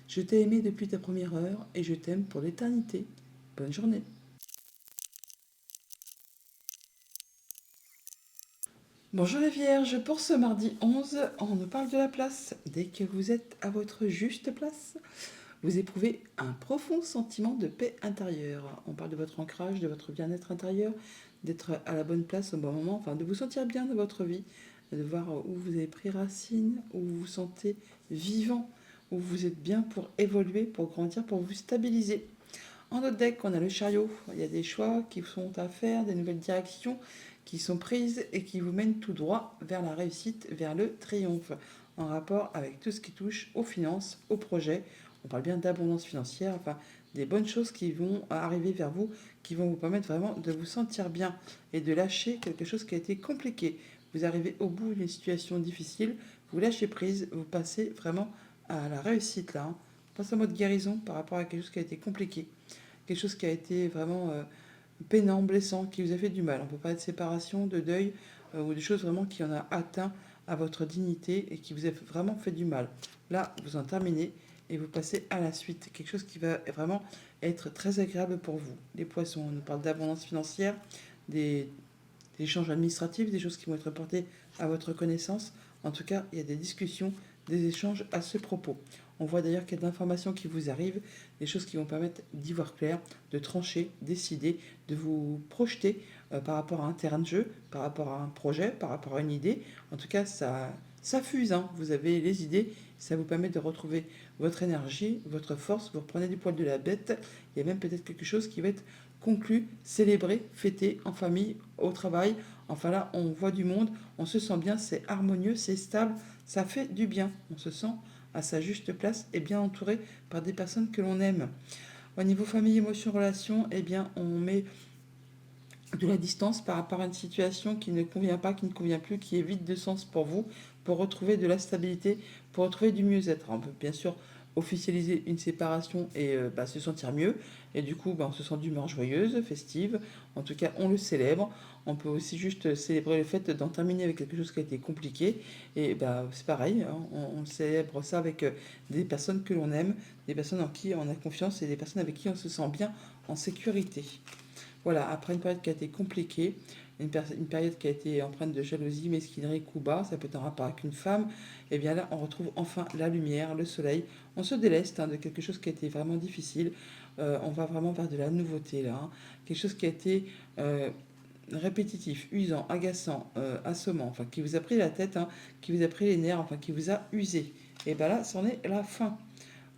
S1: Je t'ai aimé depuis ta première heure et je t'aime pour l'éternité. Bonne journée. Bonjour les vierges, pour ce mardi 11, on nous parle de la place. Dès que vous êtes à votre juste place, vous éprouvez un profond sentiment de paix intérieure. On parle de votre ancrage, de votre bien-être intérieur, d'être à la bonne place au bon moment, enfin de vous sentir bien dans votre vie, de voir où vous avez pris racine, où vous vous sentez vivant, où vous êtes bien pour évoluer, pour grandir, pour vous stabiliser. En notre deck, on a le chariot. Il y a des choix qui sont à faire, des nouvelles directions qui sont prises et qui vous mènent tout droit vers la réussite, vers le triomphe, en rapport avec tout ce qui touche aux finances, aux projets. On parle bien d'abondance financière, enfin des bonnes choses qui vont arriver vers vous, qui vont vous permettre vraiment de vous sentir bien et de lâcher quelque chose qui a été compliqué. Vous arrivez au bout d'une situation difficile, vous lâchez prise, vous passez vraiment à la réussite là, hein. On passe en mode guérison par rapport à quelque chose qui a été compliqué, quelque chose qui a été vraiment pénant, blessant, qui vous a fait du mal. On peut parler de séparation, de deuil, ou des choses vraiment qui en a atteint à votre dignité et qui vous a vraiment fait du mal. Là, vous en terminez et vous passez à la suite. Quelque chose qui va vraiment être très agréable pour vous. Les poissons, on nous parle d'abondance financière, des échanges administratifs, des choses qui vont être portées à votre connaissance. En tout cas, il y a des discussions, des échanges à ce propos. On voit d'ailleurs qu'il y a de l'information qui vous arrive, des choses qui vont permettre d'y voir clair, de trancher, décider, de vous projeter par rapport à un terrain de jeu, par rapport à un projet, par rapport à une idée. En tout cas, ça fuse, hein. Vous avez les idées, ça vous permet de retrouver votre énergie, votre force, vous reprenez du poil de la bête. Il y a même peut-être quelque chose qui va être conclu, célébré, fêté en famille, au travail. Enfin là, on voit du monde, on se sent bien, c'est harmonieux, c'est stable, ça fait du bien. On se sent à sa juste place et bien entouré par des personnes que l'on aime. Au niveau famille, émotion, relation, eh bien, on met de la distance par rapport à une situation qui ne convient pas, qui ne convient plus, qui est vide de sens pour vous, pour retrouver de la stabilité, pour retrouver du mieux-être. On peut bien sûr officialiser une séparation et se sentir mieux. Et du coup, on se sent d'humeur joyeuse, festive. En tout cas, on le célèbre. On peut aussi juste célébrer le fait d'en terminer avec quelque chose qui a été compliqué. Et c'est pareil, hein, on célèbre ça avec des personnes que l'on aime, des personnes en qui on a confiance et des personnes avec qui on se sent bien en sécurité. Voilà, après une période qui a été compliquée, une période qui a été empreinte de jalousie, mesquinerie, coups bas, ça peut être en rapport avec une femme, et bien là, on retrouve enfin la lumière, le soleil. On se déleste de quelque chose qui a été vraiment difficile. On va vraiment vers de la nouveauté là, hein. Quelque chose qui a été répétitif, usant, agaçant, assommant, enfin qui vous a pris la tête, hein, qui vous a pris les nerfs, enfin qui vous a usé. Et bien là, c'en est la fin.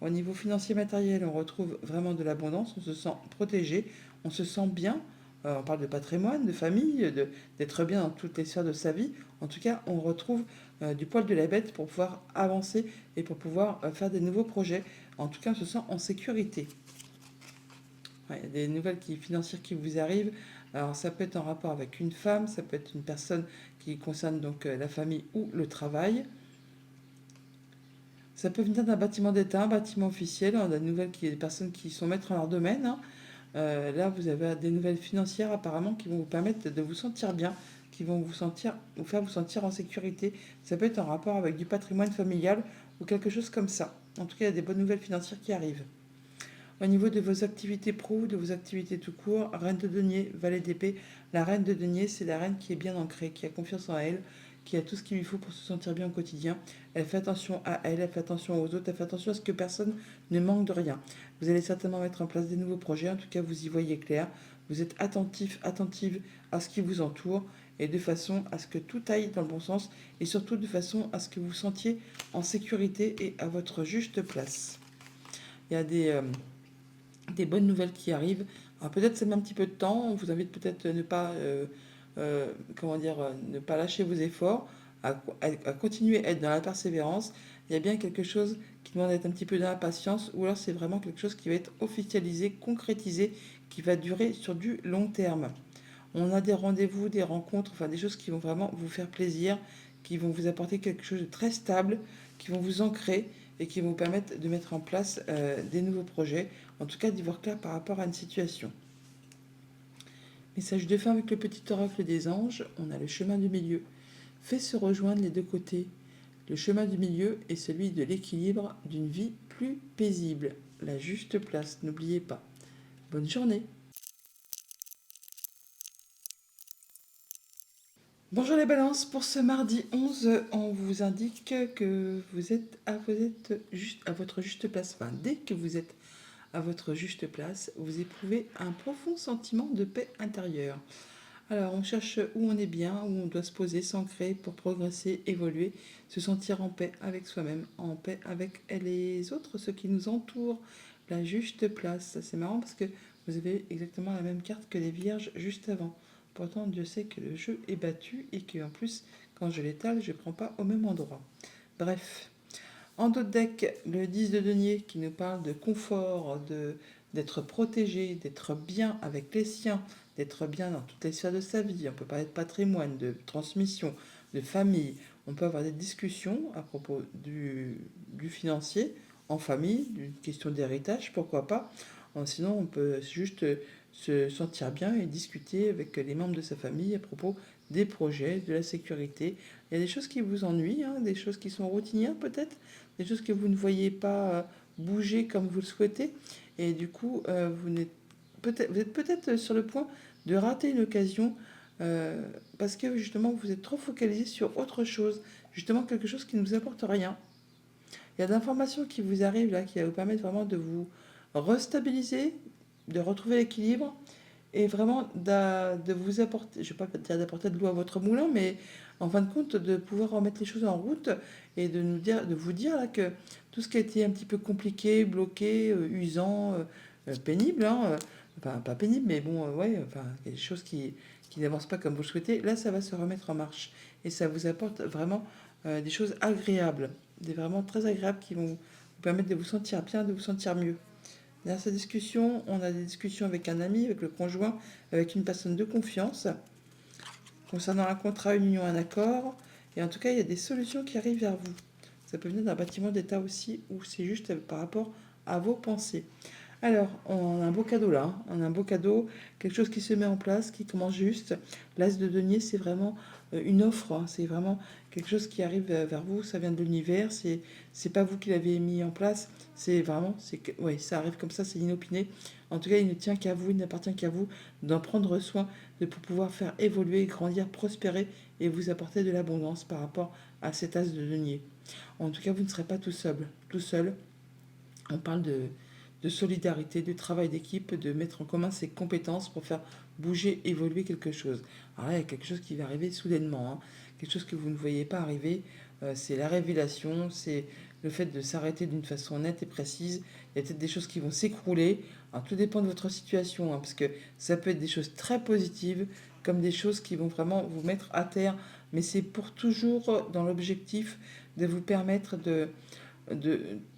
S1: Au niveau financier matériel, on retrouve vraiment de l'abondance, on se sent protégé, on se sent bien. On parle de patrimoine, de famille, d'être bien dans toutes les sphères de sa vie. En tout cas, on retrouve du poil de la bête pour pouvoir avancer et pour pouvoir faire des nouveaux projets. En tout cas, on se sent en sécurité. Ouais, il y a des nouvelles financières qui vous arrivent. Alors, ça peut être en rapport avec une femme, ça peut être une personne qui concerne donc la famille ou le travail. Ça peut venir d'un bâtiment d'État, un bâtiment officiel, hein, des nouvelles des personnes qui sont maîtres en leur domaine, hein. Là, vous avez des nouvelles financières apparemment qui vont vous permettre de vous sentir bien, qui vont vous faire vous sentir en sécurité. Ça peut être en rapport avec du patrimoine familial ou quelque chose comme ça. En tout cas, il y a des bonnes nouvelles financières qui arrivent. Au niveau de vos activités pro, de vos activités tout court, reine de denier, valet d'épée. La reine de denier, c'est la reine qui est bien ancrée, qui a confiance en elle, qui a tout ce qu'il lui faut pour se sentir bien au quotidien. Elle fait attention à elle, elle fait attention aux autres, elle fait attention à ce que personne ne manque de rien. Vous allez certainement mettre en place des nouveaux projets, en tout cas vous y voyez clair. Vous êtes attentif, attentive à ce qui vous entoure et de façon à ce que tout aille dans le bon sens et surtout de façon à ce que vous vous sentiez en sécurité et à votre juste place. Il y a des bonnes nouvelles qui arrivent. Alors peut-être ça met un petit peu de temps, on vous invite peut-être à ne pas, ne pas lâcher vos efforts, à continuer à être dans la persévérance. Il y a bien quelque chose qui demande d'être un petit peu dans la patience, ou alors c'est vraiment quelque chose qui va être officialisé, concrétisé, qui va durer sur du long terme. On a des rendez-vous, des rencontres, enfin des choses qui vont vraiment vous faire plaisir, qui vont vous apporter quelque chose de très stable, qui vont vous ancrer et qui vont vous permettre de mettre en place des nouveaux projets, en tout cas d'y voir clair par rapport à une situation. Message de fin avec le petit oracle des anges, on a le chemin du milieu. Fait se rejoindre les deux côtés. Le chemin du milieu est celui de l'équilibre d'une vie plus paisible. La juste place, n'oubliez pas. Bonne journée. Bonjour les balances, pour ce mardi 11, on vous indique que vous êtes juste à votre juste place. Enfin, dès que vous êtes à votre juste place, vous éprouvez un profond sentiment de paix intérieure. Alors, on cherche où on est bien, où on doit se poser, s'ancrer pour progresser, évoluer, se sentir en paix avec soi-même, en paix avec les autres, ceux qui nous entourent. La juste place. C'est marrant parce que vous avez exactement la même carte que les vierges juste avant. Pourtant, Dieu sait que le jeu est battu et qu'en plus, quand je l'étale, je ne prends pas au même endroit. Bref. En d'autres deck, le 10 de denier qui nous parle de confort, d'être protégé, d'être bien avec les siens, d'être bien dans toutes les sphères de sa vie. On peut parler de patrimoine, de transmission, de famille. On peut avoir des discussions à propos du financier en famille, d'une question d'héritage, pourquoi pas. Sinon, on peut juste se sentir bien et discuter avec les membres de sa famille à propos des projets, de la sécurité. Il y a des choses qui vous ennuient, hein, des choses qui sont routinières peut-être, des choses que vous ne voyez pas bouger comme vous le souhaitez. Et du coup, vous êtes peut-être sur le point de rater une occasion parce que justement vous êtes trop focalisé sur autre chose, justement quelque chose qui ne vous apporte rien. Il y a d'informations qui vous arrivent là, qui va vous permettre vraiment de vous restabiliser, de retrouver l'équilibre et vraiment de vous apporter, je ne vais pas dire d'apporter de l'eau à votre moulin, mais en fin de compte, de pouvoir remettre les choses en route et de vous dire là que tout ce qui a été un petit peu compliqué, bloqué, usant, pénible, hein, enfin pas pénible, mais bon, ouais, enfin, il y a des choses qui n'avancent pas comme vous le souhaitez, là ça va se remettre en marche et ça vous apporte vraiment des choses agréables, des vraiment très agréables qui vont vous permettre de vous sentir bien, de vous sentir mieux. Dans cette discussion, on a des discussions avec un ami, avec le conjoint, avec une personne de confiance, concernant un contrat, une union, un accord. Et en tout cas, il y a des solutions qui arrivent vers vous. Ça peut venir d'un bâtiment d'État aussi, ou c'est juste par rapport à vos pensées. Alors, on a un beau cadeau là, hein. On a un beau cadeau, quelque chose qui se met en place, qui commence juste. L'as de denier, c'est vraiment une offre, hein. C'est vraiment quelque chose qui arrive vers vous, ça vient de l'univers, c'est pas vous qui l'avez mis en place, c'est vraiment, ouais, ça arrive comme ça, c'est inopiné. En tout cas, il ne tient qu'à vous, il n'appartient qu'à vous d'en prendre soin, de pouvoir faire évoluer, grandir, prospérer et vous apporter de l'abondance par rapport à cet as de denier. En tout cas, vous ne serez pas tout seul. Tout seul, on parle de solidarité, de travail d'équipe, de mettre en commun ses compétences pour faire bouger, évoluer quelque chose. Alors là, il y a quelque chose qui va arriver soudainement, hein. Quelque chose que vous ne voyez pas arriver. C'est la révélation, c'est le fait de s'arrêter d'une façon nette et précise. Il y a peut-être des choses qui vont s'écrouler. Alors tout dépend de votre situation, hein, parce que ça peut être des choses très positives, comme des choses qui vont vraiment vous mettre à terre. Mais c'est pour toujours dans l'objectif de vous permettre de,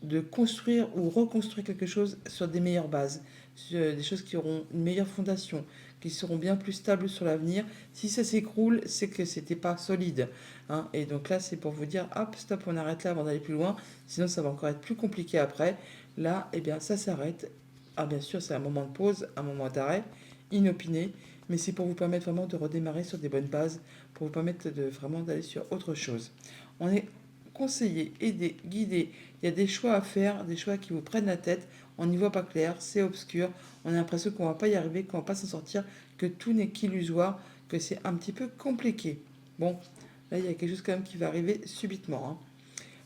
S1: de construire ou reconstruire quelque chose sur des meilleures bases, sur des choses qui auront une meilleure fondation, qui seront bien plus stables sur l'avenir. Si ça s'écroule, c'est que c'était pas solide, hein. Et donc là, c'est pour vous dire, hop, stop, on arrête là avant d'aller plus loin, sinon ça va encore être plus compliqué après. Là, eh bien, ça s'arrête. Ah, bien sûr, c'est un moment de pause, un moment d'arrêt, inopiné, mais c'est pour vous permettre vraiment de redémarrer sur des bonnes bases, pour vous permettre de vraiment d'aller sur autre chose. On est conseiller, aider, guider. Il y a des choix à faire, des choix qui vous prennent la tête. On n'y voit pas clair, c'est obscur. On a l'impression qu'on ne va pas y arriver, qu'on ne va pas s'en sortir, que tout n'est qu'illusoire, que c'est un petit peu compliqué. Bon, là, il y a quelque chose quand même qui va arriver subitement, hein.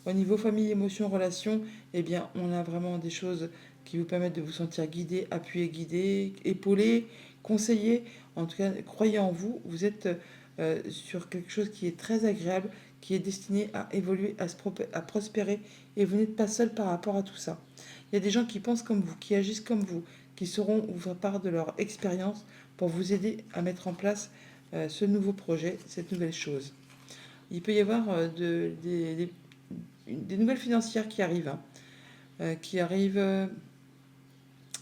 S1: Au niveau famille, émotion, relation, eh bien, on a vraiment des choses qui vous permettent de vous sentir guidé, appuyé, guidé, épaulé, conseillé. En tout cas, croyez en vous. Vous êtes sur quelque chose qui est très agréable, qui est destiné à évoluer, à prospérer. Et vous n'êtes pas seul par rapport à tout ça. Il y a des gens qui pensent comme vous, qui agissent comme vous, qui sauront vous faire part de leur expérience pour vous aider à mettre en place ce nouveau projet, cette nouvelle chose. Il peut y avoir des nouvelles financières qui arrivent, hein, qui arrivent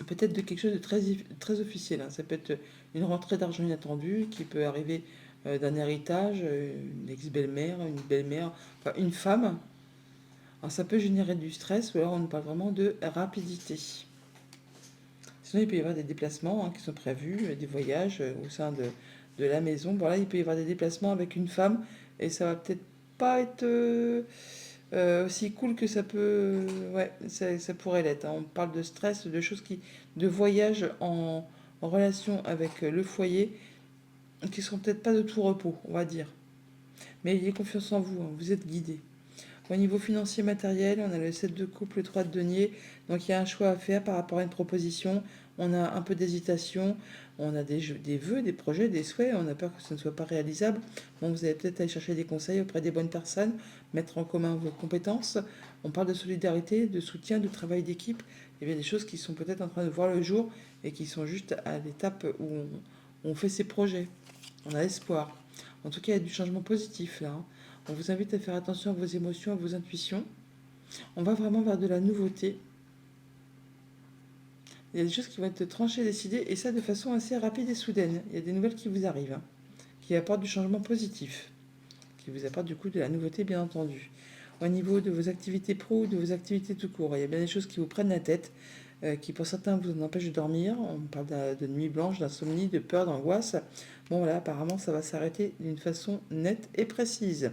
S1: peut-être de quelque chose de très officiel, hein. Ça peut être une rentrée d'argent inattendue qui peut arriver d'un héritage, une ex-belle-mère, une belle-mère, enfin une femme. Alors ça peut générer du stress ou alors on parle vraiment de rapidité. Sinon, il peut y avoir des déplacements, hein, qui sont prévus, des voyages au sein de la maison. Voilà, il peut y avoir des déplacements avec une femme et ça va peut-être pas être aussi cool que ça peut. Ouais, ça pourrait l'être, hein. On parle de stress, de voyages en relation avec le foyer qui seront peut-être pas de tout repos, on va dire. Mais ayez confiance en vous, hein, vous êtes guidé. Au niveau financier matériel, on a le 7 de coupe, le 3 de denier. Donc il y a un choix à faire par rapport à une proposition. On a un peu d'hésitation. On a des vœux, des projets, des souhaits. On a peur que ce ne soit pas réalisable. Bon, vous allez peut-être aller chercher des conseils auprès des bonnes personnes, mettre en commun vos compétences. On parle de solidarité, de soutien, de travail d'équipe. Il y a des choses qui sont peut-être en train de voir le jour et qui sont juste à l'étape où on fait ses projets. On a espoir. En tout cas, il y a du changement positif là, hein. On vous invite à faire attention à vos émotions, à vos intuitions. On va vraiment vers de la nouveauté. Il y a des choses qui vont être tranchées, décidées, et ça de façon assez rapide et soudaine. Il y a des nouvelles qui vous arrivent, hein, qui apportent du changement positif, qui vous apportent du coup de la nouveauté, bien entendu. Au niveau de vos activités pro ou de vos activités tout court, il y a bien des choses qui vous prennent la tête, qui pour certains vous en empêchent de dormir. On parle de nuit blanche, d'insomnie, de peur, d'angoisse. Bon voilà, apparemment ça va s'arrêter d'une façon nette et précise.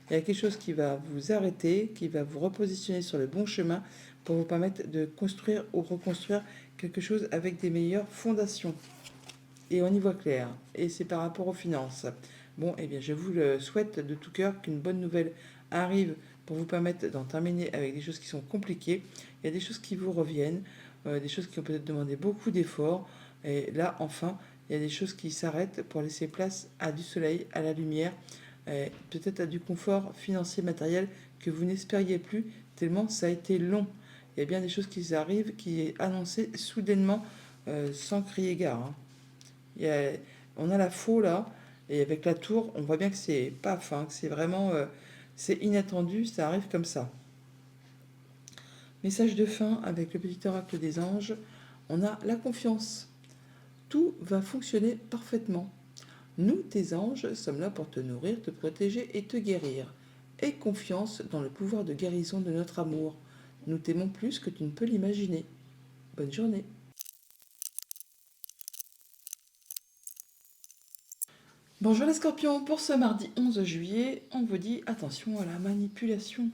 S1: Il y a quelque chose qui va vous arrêter, qui va vous repositionner sur le bon chemin pour vous permettre de construire ou reconstruire quelque chose avec des meilleures fondations. Et on y voit clair. Et c'est par rapport aux finances. Bon, eh bien, je vous le souhaite de tout cœur qu'une bonne nouvelle arrive pour vous permettre d'en terminer avec des choses qui sont compliquées. Il y a des choses qui vous reviennent, des choses qui ont peut-être demandé beaucoup d'efforts. Et là, enfin, il y a des choses qui s'arrêtent pour laisser place à du soleil, à la lumière, peut-être à du confort financier, matériel que vous n'espériez plus, tellement ça a été long. Il y a bien des choses qui arrivent, qui est annoncé soudainement, sans crier gare, hein. Il y a- on a la faux là, et avec la tour, on voit bien que c'est paf, hein, que c'est vraiment, c'est inattendu, ça arrive comme ça. Message de fin avec le petit oracle des anges, on a la confiance. Tout va fonctionner parfaitement. Nous, tes anges, sommes là pour te nourrir, te protéger et te guérir. Aie confiance dans le pouvoir de guérison de notre amour. Nous t'aimons plus que tu ne peux l'imaginer. Bonne journée. Bonjour les scorpions, pour ce mardi 11 juillet, on vous dit attention à la manipulation.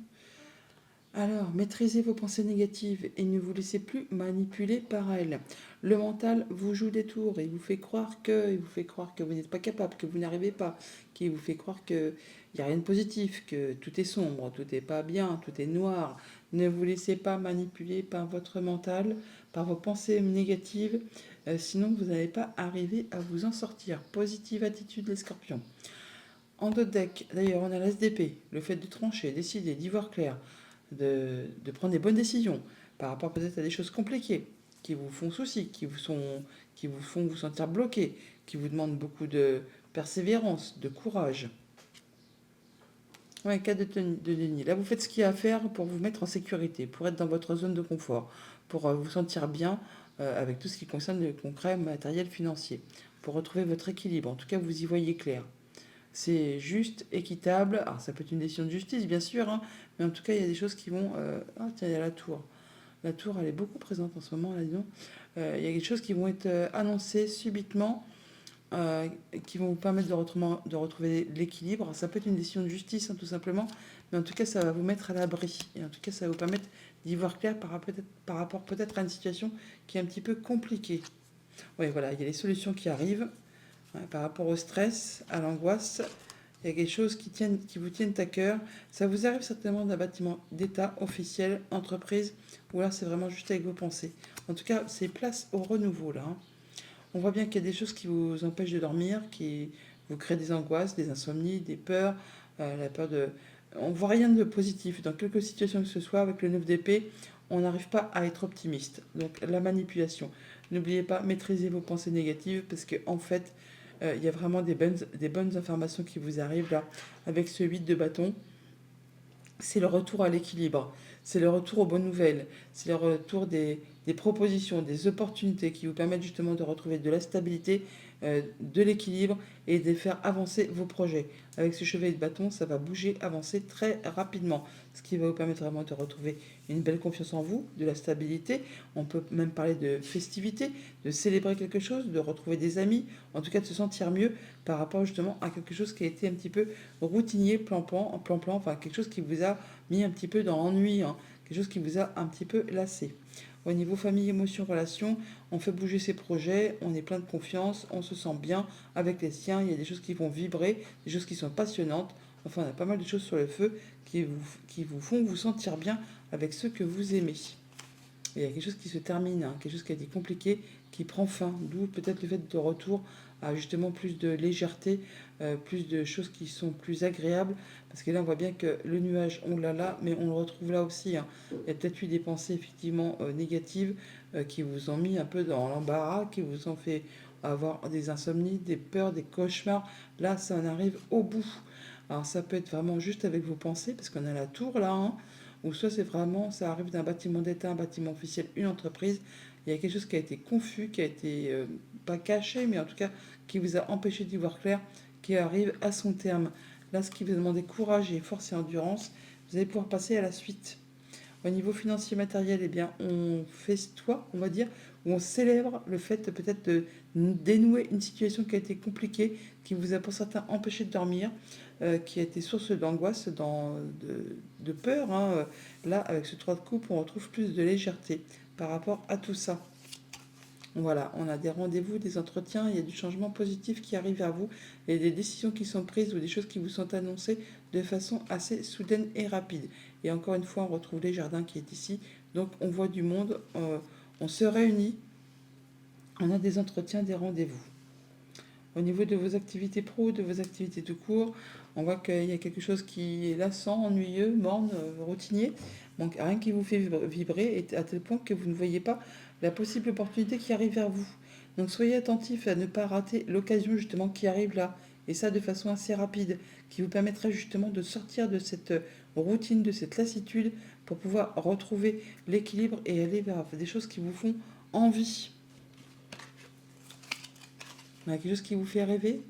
S1: Alors, maîtrisez vos pensées négatives et ne vous laissez plus manipuler par elles. Le mental vous joue des tours, il vous fait croire que vous n'êtes pas capable, que vous n'arrivez pas, qu'il vous fait croire qu'il n'y a rien de positif, que tout est sombre, tout n'est pas bien, tout est noir. Ne vous laissez pas manipuler par votre mental, par vos pensées négatives, sinon vous n'allez pas arriver à vous en sortir. Positive attitude les scorpions. En d'autres decks, d'ailleurs, on a l'SDP, le fait de trancher, décider, d'y voir clair, de prendre des bonnes décisions par rapport peut-être à des choses compliquées qui vous font souci, qui vous font vous sentir bloqué, qui vous demandent beaucoup de persévérance, de courage. Ouais, cas de déni. Là, vous faites ce qu'il y a à faire pour vous mettre en sécurité, pour être dans votre zone de confort, pour vous sentir bien avec tout ce qui concerne le concret, matériel, financier, pour retrouver votre équilibre. En tout cas, vous y voyez clair. C'est juste, équitable. Alors, ça peut être une décision de justice, bien sûr, hein, mais en tout cas, il y a des choses qui vont. Ah, tiens, il y a la tour. La tour, elle est beaucoup présente en ce moment, là, disons. Il y a des choses qui vont être annoncées subitement, euh, qui vont vous permettre de retrouver l'équilibre. Ça peut être une décision de justice, hein, tout simplement, mais en tout cas, ça va vous mettre à l'abri. Et en tout cas, ça va vous permettre d'y voir clair par rapport peut-être à une situation qui est un petit peu compliquée. Oui, voilà, il y a les solutions qui arrivent. Ouais, par rapport au stress, à l'angoisse, il y a quelque chose qui vous tiennent à cœur. Ça vous arrive certainement d'un bâtiment d'État, officiel, entreprise, ou là c'est vraiment juste avec vos pensées. En tout cas, c'est place au renouveau là, hein. On voit bien qu'il y a des choses qui vous empêchent de dormir, qui vous créent des angoisses, des insomnies, des peurs, la peur de... On voit rien de positif. Dans quelques situations que ce soit, avec le 9 d'épée, on n'arrive pas à être optimiste. Donc la manipulation. N'oubliez pas, maîtrisez vos pensées négatives parce que en fait, il y a vraiment des bonnes informations qui vous arrivent là. Avec ce 8 de bâton, c'est le retour à l'équilibre, c'est le retour aux bonnes nouvelles, c'est le retour des propositions, des opportunités qui vous permettent justement de retrouver de la stabilité, de l'équilibre et de faire avancer vos projets. Avec ce chevet de bâton, ça va bouger, avancer très rapidement, ce qui va vous permettre vraiment de retrouver une belle confiance en vous, de la stabilité. On peut même parler de festivité, de célébrer quelque chose, de retrouver des amis, en tout cas de se sentir mieux par rapport justement à quelque chose qui a été un petit peu routinier, plan-plan, enfin quelque chose qui vous a mis un petit peu dans l'ennui, hein, quelque chose qui vous a un petit peu lassé. Au niveau famille, émotion, relation, on fait bouger ses projets, on est plein de confiance, on se sent bien avec les siens, il y a des choses qui vont vibrer, des choses qui sont passionnantes. Enfin, on a pas mal de choses sur le feu qui vous font vous sentir bien avec ceux que vous aimez. Et il y a quelque chose qui se termine, hein, quelque chose qui a été compliqué, qui prend fin. D'où peut-être le fait de retour à justement plus de légèreté, plus de choses qui sont plus agréables. Parce que là, on voit bien que le nuage, on l'a là, mais on le retrouve là aussi, hein. Il y a peut-être eu des pensées effectivement négatives qui vous ont mis un peu dans l'embarras, qui vous ont fait avoir des insomnies, des peurs, des cauchemars. Là, ça en arrive au bout. Alors ça peut être vraiment juste avec vos pensées, parce qu'on a la tour là, hein, ou soit c'est vraiment, ça arrive d'un bâtiment d'État, un bâtiment officiel, une entreprise. Il y a quelque chose qui a été confus, qui a été pas caché, mais en tout cas qui vous a empêché d'y voir clair, qui arrive à son terme. Là, ce qui vous demande courage et force et endurance, vous allez pouvoir passer à la suite. Au niveau financier matériel, eh bien, on festoie, on va dire, où on célèbre le fait peut-être de dénouer une situation qui a été compliquée, qui vous a pour certains empêché de dormir, qui a été source d'angoisse, de peur, hein. Là, avec ce 3 de coupe, on retrouve plus de légèreté par rapport à tout ça. Voilà, on a des rendez-vous, des entretiens, il y a du changement positif qui arrive à vous et des décisions qui sont prises ou des choses qui vous sont annoncées de façon assez soudaine et rapide. Et encore une fois, on retrouve les jardins qui est ici. Donc on voit du monde, on se réunit, on a des entretiens, des rendez-vous. Au niveau de vos activités pro, de vos activités de cours, on voit qu'il y a quelque chose qui est lassant, ennuyeux, morne, routinier. Donc rien qui vous fait vibrer et à tel point que vous ne voyez pas la possible opportunité qui arrive vers vous. Donc soyez attentifs à ne pas rater l'occasion justement qui arrive là. Et ça de façon assez rapide, qui vous permettrait justement de sortir de cette routine, de cette lassitude, pour pouvoir retrouver l'équilibre et aller vers des choses qui vous font envie. On a quelque chose qui vous fait rêver.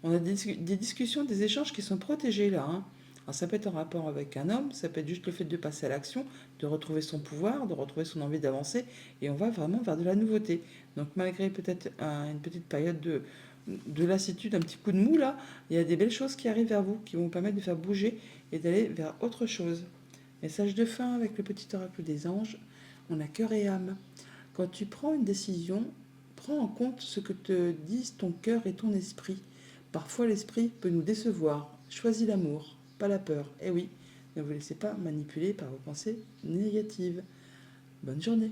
S1: On a des discussions, des échanges qui sont protégés là. Hein. Alors ça peut être en rapport avec un homme, ça peut être juste le fait de passer à l'action, de retrouver son pouvoir, de retrouver son envie d'avancer, et on va vraiment vers de la nouveauté. Donc malgré peut-être une petite période de lassitude, un petit coup de mou là, il y a des belles choses qui arrivent vers vous, qui vont vous permettre de faire bouger et d'aller vers autre chose. Message de fin avec le petit oracle des anges, on a cœur et âme. Quand tu prends une décision, prends en compte ce que te disent ton cœur et ton esprit. Parfois l'esprit peut nous décevoir. Choisis l'amour, pas la peur. Eh oui, ne vous laissez pas manipuler par vos pensées négatives. Bonne journée.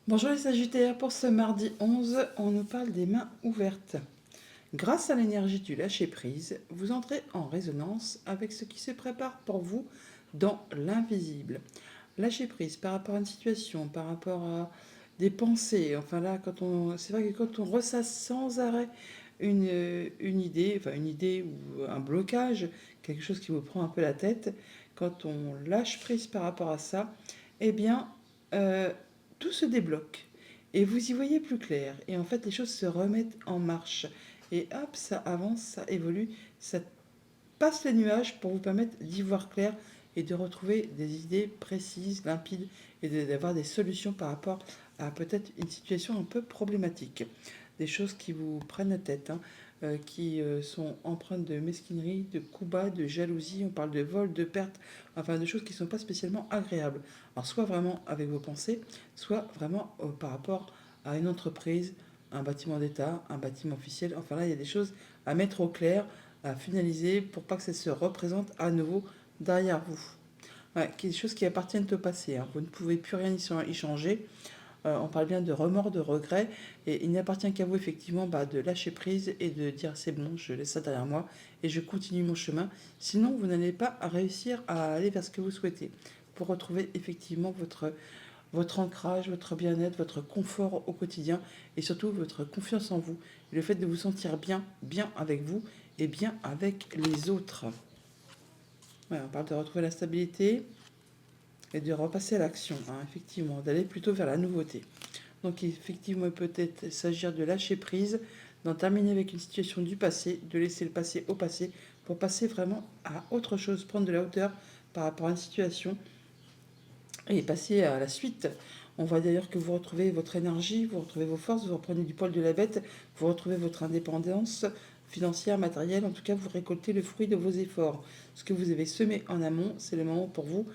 S1: Bonjour les Sagittaires, pour ce mardi 11, on nous parle des mains ouvertes. Grâce à l'énergie du lâcher-prise, vous entrez en résonance avec ce qui se prépare pour vous dans l'invisible. Lâcher prise par rapport à une situation, par rapport à des pensées. Enfin là, c'est vrai que quand on ressasse sans arrêt une idée ou un blocage, quelque chose qui vous prend un peu la tête, quand on lâche prise par rapport à ça, eh bien, euh, tout se débloque. Et vous y voyez plus clair. Et en fait, les choses se remettent en marche. Et hop, ça avance, ça évolue, ça passe les nuages pour vous permettre d'y voir clair et de retrouver des idées précises, limpides et d'avoir des solutions par rapport à peut-être une situation un peu problématique. Des choses qui vous prennent la tête, hein, qui sont empreintes de mesquinerie, de coups bas, de jalousie, on parle de vol, de perte, enfin de choses qui ne sont pas spécialement agréables. Alors soit vraiment avec vos pensées, soit vraiment par rapport à une entreprise, un bâtiment d'État, un bâtiment officiel, enfin là il y a des choses à mettre au clair, à finaliser pour pas que ça se représente à nouveau derrière vous. Ouais, quelque chose qui appartient au passé. Hein. Vous ne pouvez plus rien y changer. On parle bien de remords, de regrets. Et il n'appartient qu'à vous, effectivement, de lâcher prise et de dire c'est bon, je laisse ça derrière moi et je continue mon chemin. Sinon, vous n'allez pas réussir à aller vers ce que vous souhaitez. Pour retrouver effectivement votre ancrage, votre bien-être, votre confort au quotidien et surtout votre confiance en vous. Et le fait de vous sentir bien, bien avec vous et bien avec les autres. Ouais, on parle de retrouver la stabilité et de repasser à l'action, hein, effectivement, d'aller plutôt vers la nouveauté. Donc effectivement, peut-être s'agir de lâcher prise, d'en terminer avec une situation du passé, de laisser le passé au passé pour passer vraiment à autre chose, prendre de la hauteur par rapport à une situation et passer à la suite. On voit d'ailleurs que vous retrouvez votre énergie, vous retrouvez vos forces, vous reprenez du poil de la bête, vous retrouvez votre indépendance financière, matérielle, en tout cas vous récoltez le fruit de vos efforts. Ce que vous avez semé en amont, c'est le moment pour vous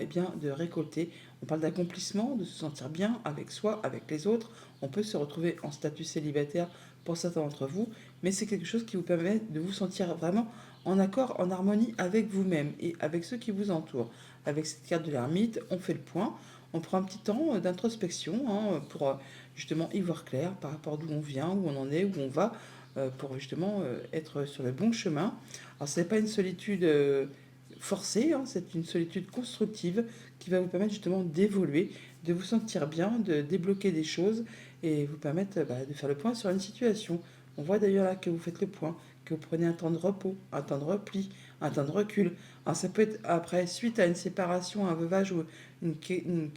S1: bien, de récolter. On parle d'accomplissement, de se sentir bien avec soi, avec les autres. On peut se retrouver en statut célibataire pour certains d'entre vous, mais c'est quelque chose qui vous permet de vous sentir vraiment en accord, en harmonie avec vous-même et avec ceux qui vous entourent. Avec cette carte de l'ermite, on fait le point, on prend un petit temps d'introspection pour justement y voir clair par rapport d'où on vient, où on en est, où on va, pour justement être sur le bon chemin. Alors ce n'est pas une solitude forcée, hein, c'est une solitude constructive qui va vous permettre justement d'évoluer, de vous sentir bien, de débloquer des choses et vous permettre de faire le point sur une situation. On voit d'ailleurs là que vous faites le point, que vous prenez un temps de repos, un temps de repli, un temps de recul. Alors ça peut être après, suite à une séparation, un veuvage ou une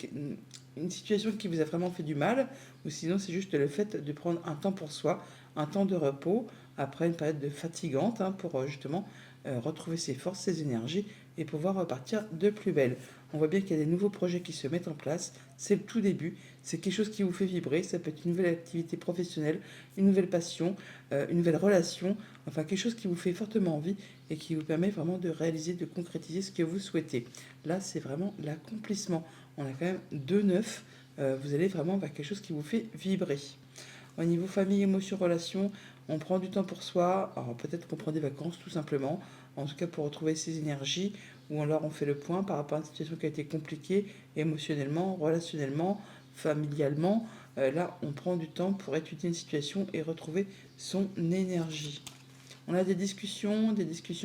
S1: situation qui vous a vraiment fait du mal, ou sinon c'est juste le fait de prendre un temps pour soi, un temps de repos, après une période de fatigante, hein, pour justement retrouver ses forces, ses énergies et pouvoir repartir de plus belle. On voit bien qu'il y a des nouveaux projets qui se mettent en place, c'est le tout début, c'est quelque chose qui vous fait vibrer, ça peut être une nouvelle activité professionnelle, une nouvelle passion, une nouvelle relation, enfin quelque chose qui vous fait fortement envie et qui vous permet vraiment de réaliser, de concrétiser ce que vous souhaitez. Là, c'est vraiment l'accomplissement. on a quand même 2 9. Vous allez vraiment vers quelque chose qui vous fait vibrer. Au niveau famille, émotion, relation, on prend du temps pour soi. Alors peut-être qu'on prend des vacances tout simplement, en tout cas pour retrouver ses énergies, ou alors on fait le point par rapport à une situation qui a été compliquée émotionnellement, relationnellement, familialement. Là, on prend du temps pour étudier une situation et retrouver son énergie. On a des discussions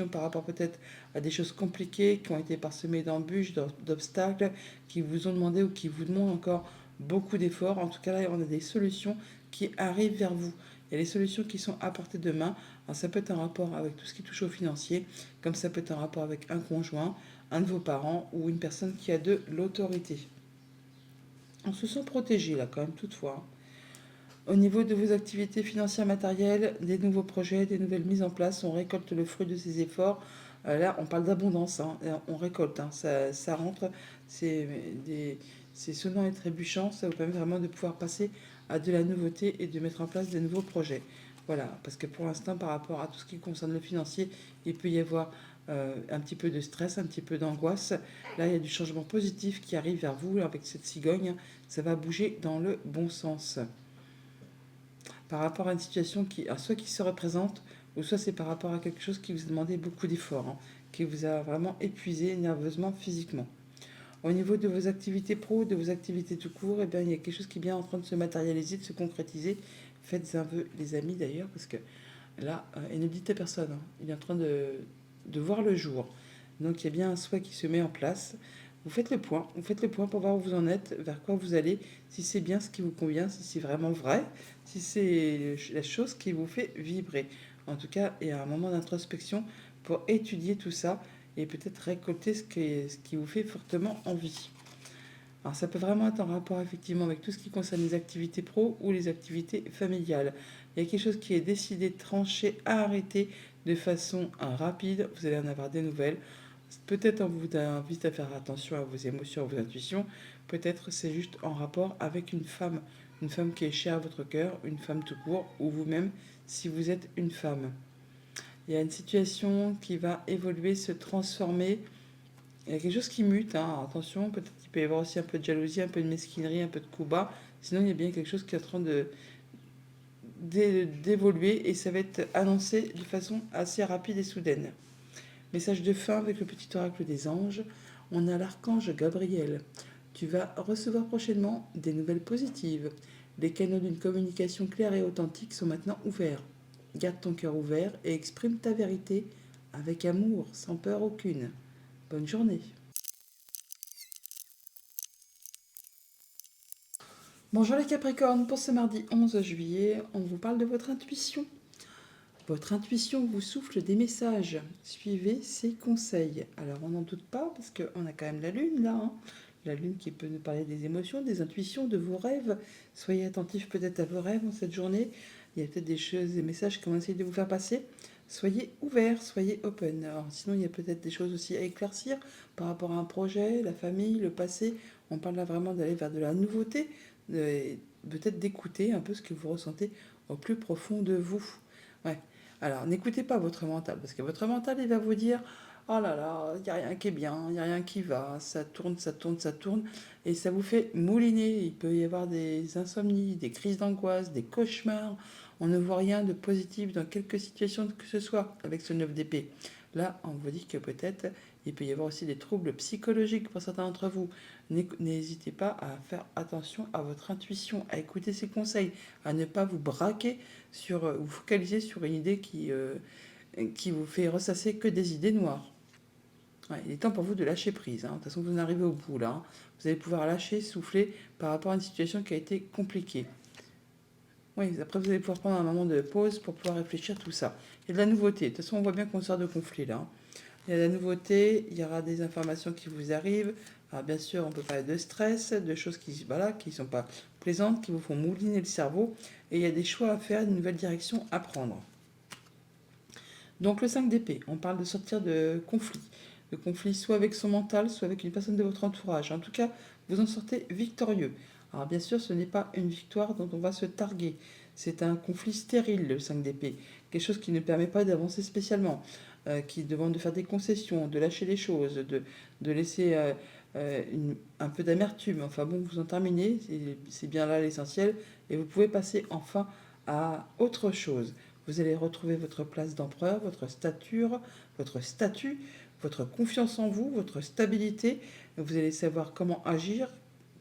S1: par rapport peut-être à des choses compliquées qui ont été parsemées d'embûches, d'obstacles, qui vous ont demandé ou qui vous demandent encore beaucoup d'efforts. En tout cas, là, on a des solutions qui arrivent vers vous. Il y a les solutions qui sont apportées de main. Alors, ça peut être un rapport avec tout ce qui touche au financier, comme ça peut être un rapport avec un conjoint, un de vos parents ou une personne qui a de l'autorité. On se sent protégé là quand même toutefois. Au niveau de vos activités financières matérielles, des nouveaux projets, des nouvelles mises en place, on récolte le fruit de ces efforts. Là, on parle d'abondance, hein, on récolte, hein, ça rentre, c'est sonnant et trébuchant, ça vous permet vraiment de pouvoir passer à de la nouveauté et de mettre en place de nouveaux projets. Voilà, parce que pour l'instant, par rapport à tout ce qui concerne le financier, il peut y avoir un petit peu de stress, un petit peu d'angoisse. Là, il y a du changement positif qui arrive vers vous avec cette cigogne, ça va bouger dans le bon sens par rapport à une situation qui, soit qui se représente, ou soit c'est par rapport à quelque chose qui vous a demandé beaucoup d'efforts, hein, qui vous a vraiment épuisé nerveusement, physiquement. Au niveau de vos activités pro, de vos activités tout court, eh bien, il y a quelque chose qui est bien en train de se matérialiser, de se concrétiser. Faites un vœu, les amis, d'ailleurs, parce que là, et ne dites à personne, hein, il est en train de voir le jour. Donc il y a bien un souhait qui se met en place. Vous faites le point pour voir où vous en êtes, vers quoi vous allez, si c'est bien ce qui vous convient, si c'est vraiment vrai, si c'est la chose qui vous fait vibrer. En tout cas, il y a un moment d'introspection pour étudier tout ça et peut-être récolter ce qui vous fait fortement envie. Alors ça peut vraiment être en rapport effectivement avec tout ce qui concerne les activités pro ou les activités familiales. Il y a quelque chose qui est décidé, tranché, arrêté de façon rapide. Vous allez en avoir des nouvelles. Peut-être on vous invite à faire attention à vos émotions, à vos intuitions. Peut-être c'est juste en rapport avec une femme qui est chère à votre cœur, une femme tout court, ou vous-même si vous êtes une femme. Il y a une situation qui va évoluer, se transformer. Il y a quelque chose qui mute, hein. Attention, peut-être qu'il peut y avoir aussi un peu de jalousie, un peu de mesquinerie, un peu de coup bas. Sinon, il y a bien quelque chose qui est en train d'évoluer et ça va être annoncé de façon assez rapide et soudaine. Message de fin avec le petit oracle des anges. On a l'archange Gabriel. Tu vas recevoir prochainement des nouvelles positives. Les canaux d'une communication claire et authentique sont maintenant ouverts. Garde ton cœur ouvert et exprime ta vérité avec amour, sans peur aucune. Bonne journée. Bonjour les Capricornes, pour ce mardi 11 juillet, on vous parle de votre intuition. Votre intuition vous souffle des messages. Suivez ses conseils. Alors on n'en doute pas parce qu'on a quand même la lune là. Hein. La lune qui peut nous parler des émotions, des intuitions, de vos rêves. Soyez attentifs peut-être à vos rêves en cette journée. Il y a peut-être des choses, des messages qu'on va essayer de vous faire passer. Soyez ouverts, soyez open. Alors, sinon, il y a peut-être des choses aussi à éclaircir par rapport à un projet, la famille, le passé. On parle là vraiment d'aller vers de la nouveauté, peut-être d'écouter un peu ce que vous ressentez au plus profond de vous. Ouais. Alors, n'écoutez pas votre mental, parce que votre mental, il va vous dire, oh là là, il n'y a rien qui est bien, il n'y a rien qui va, ça tourne, ça tourne, ça tourne, et ça vous fait mouliner. Il peut y avoir des insomnies, des crises d'angoisse, des cauchemars. On ne voit rien de positif dans quelque situation que ce soit avec ce 9 d'épée. Là, on vous dit que peut-être il peut y avoir aussi des troubles psychologiques pour certains d'entre vous. N'hésitez pas à faire attention à votre intuition, à écouter ses conseils, à ne pas vous braquer vous focaliser sur une idée qui vous fait ressasser que des idées noires. Ouais, il est temps pour vous de lâcher prise. Hein. De toute façon, vous en arrivez au bout là. Hein. Vous allez pouvoir lâcher, souffler par rapport à une situation qui a été compliquée. Oui, après vous allez pouvoir prendre un moment de pause pour pouvoir réfléchir tout ça. Il y a de la nouveauté. De toute façon, on voit bien qu'on sort de conflit là. Hein. Il y a de la nouveauté, il y aura des informations qui vous arrivent. Alors bien sûr, on peut parler de stress, de choses qui ne sont pas plaisantes, qui vous font mouliner le cerveau. Et il y a des choix à faire, une nouvelle direction à prendre. Donc le 5 d'épée, on parle de sortir de conflits. De conflits soit avec son mental, soit avec une personne de votre entourage. En tout cas, vous en sortez victorieux. Alors bien sûr, ce n'est pas une victoire dont on va se targuer. C'est un conflit stérile, le 5 d'épée. Quelque chose qui ne permet pas d'avancer spécialement. Qui demande de faire des concessions, de lâcher les choses, de laisser un peu d'amertume. Enfin bon, vous en terminez, c'est bien là l'essentiel, et vous pouvez passer enfin à autre chose. Vous allez retrouver votre place d'empereur, votre stature, votre statut, votre confiance en vous, votre stabilité. Vous allez savoir comment agir,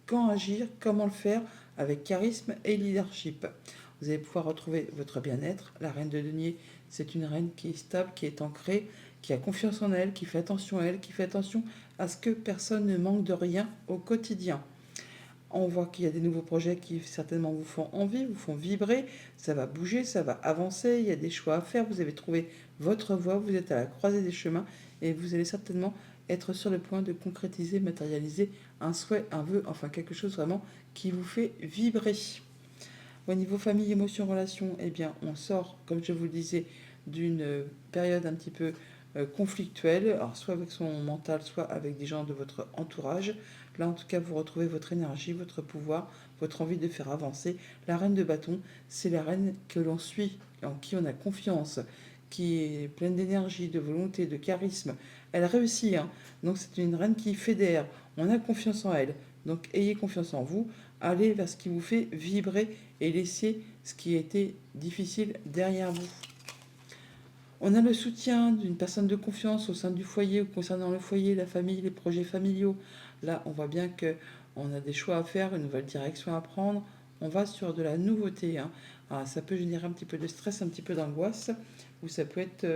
S1: quand agir, comment le faire avec charisme et leadership. Vous allez pouvoir retrouver votre bien-être. La reine de denier, c'est une reine qui est stable, qui est ancrée, qui a confiance en elle, qui fait attention à elle, qui fait attention à ce que personne ne manque de rien au quotidien. On voit qu'il y a des nouveaux projets qui certainement vous font envie, vous font vibrer, ça va bouger, ça va avancer, il y a des choix à faire, vous avez trouvé votre voie, vous êtes à la croisée des chemins et vous allez certainement être sur le point de concrétiser, matérialiser un souhait, un vœu, enfin quelque chose vraiment qui vous fait vibrer. Au niveau famille, émotion, relation, eh bien on sort, comme je vous le disais, d'une période un petit peu conflictuelle, alors soit avec son mental, soit avec des gens de votre entourage. Là, en tout cas, vous retrouvez votre énergie, votre pouvoir, votre envie de faire avancer. La reine de bâton, c'est la reine que l'on suit, en qui on a confiance, qui est pleine d'énergie, de volonté, de charisme. Elle réussit, hein. Donc c'est une reine qui fédère. On a confiance en elle. Donc ayez confiance en vous. Allez vers ce qui vous fait vibrer et laissez ce qui a été difficile derrière vous. On a le soutien d'une personne de confiance au sein du foyer ou concernant le foyer, la famille, les projets familiaux. Là, on voit bien que on a des choix à faire, une nouvelle direction à prendre. On va sur de la nouveauté, hein. Alors, ça peut générer un petit peu de stress, un petit peu d'angoisse, ou ça peut être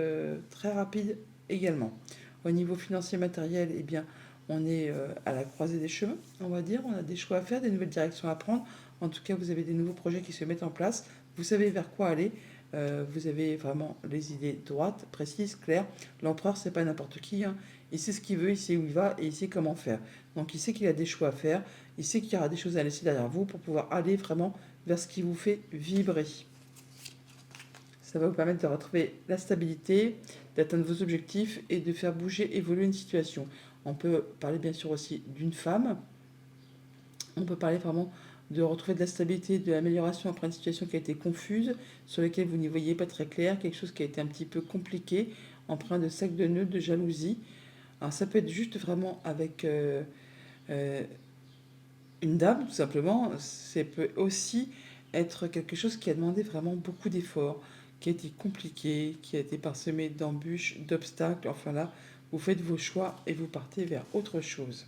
S1: très rapide également. Au niveau financier matériel, eh bien, on est à la croisée des chemins, on va dire. On a des choix à faire, des nouvelles directions à prendre. En tout cas, vous avez des nouveaux projets qui se mettent en place. Vous savez vers quoi aller. Vous avez vraiment les idées droites, précises, claires. L'empereur, c'est pas n'importe qui, hein. Il sait ce qu'il veut, il sait où il va et il sait comment faire. Donc il sait qu'il a des choix à faire, il sait qu'il y aura des choses à laisser derrière vous pour pouvoir aller vraiment vers ce qui vous fait vibrer. Ça va vous permettre de retrouver la stabilité, d'atteindre vos objectifs et de faire bouger, évoluer une situation. On peut parler bien sûr aussi d'une femme. On peut parler vraiment de retrouver de la stabilité, de l'amélioration après une situation qui a été confuse, sur laquelle vous n'y voyez pas très clair, quelque chose qui a été un petit peu compliqué, empreint de sac de nœuds, de jalousie. Alors ça peut être juste vraiment avec euh, une dame, tout simplement. Ça peut aussi être quelque chose qui a demandé vraiment beaucoup d'efforts, qui a été compliqué, qui a été parsemé d'embûches, d'obstacles. Enfin là, vous faites vos choix et vous partez vers autre chose.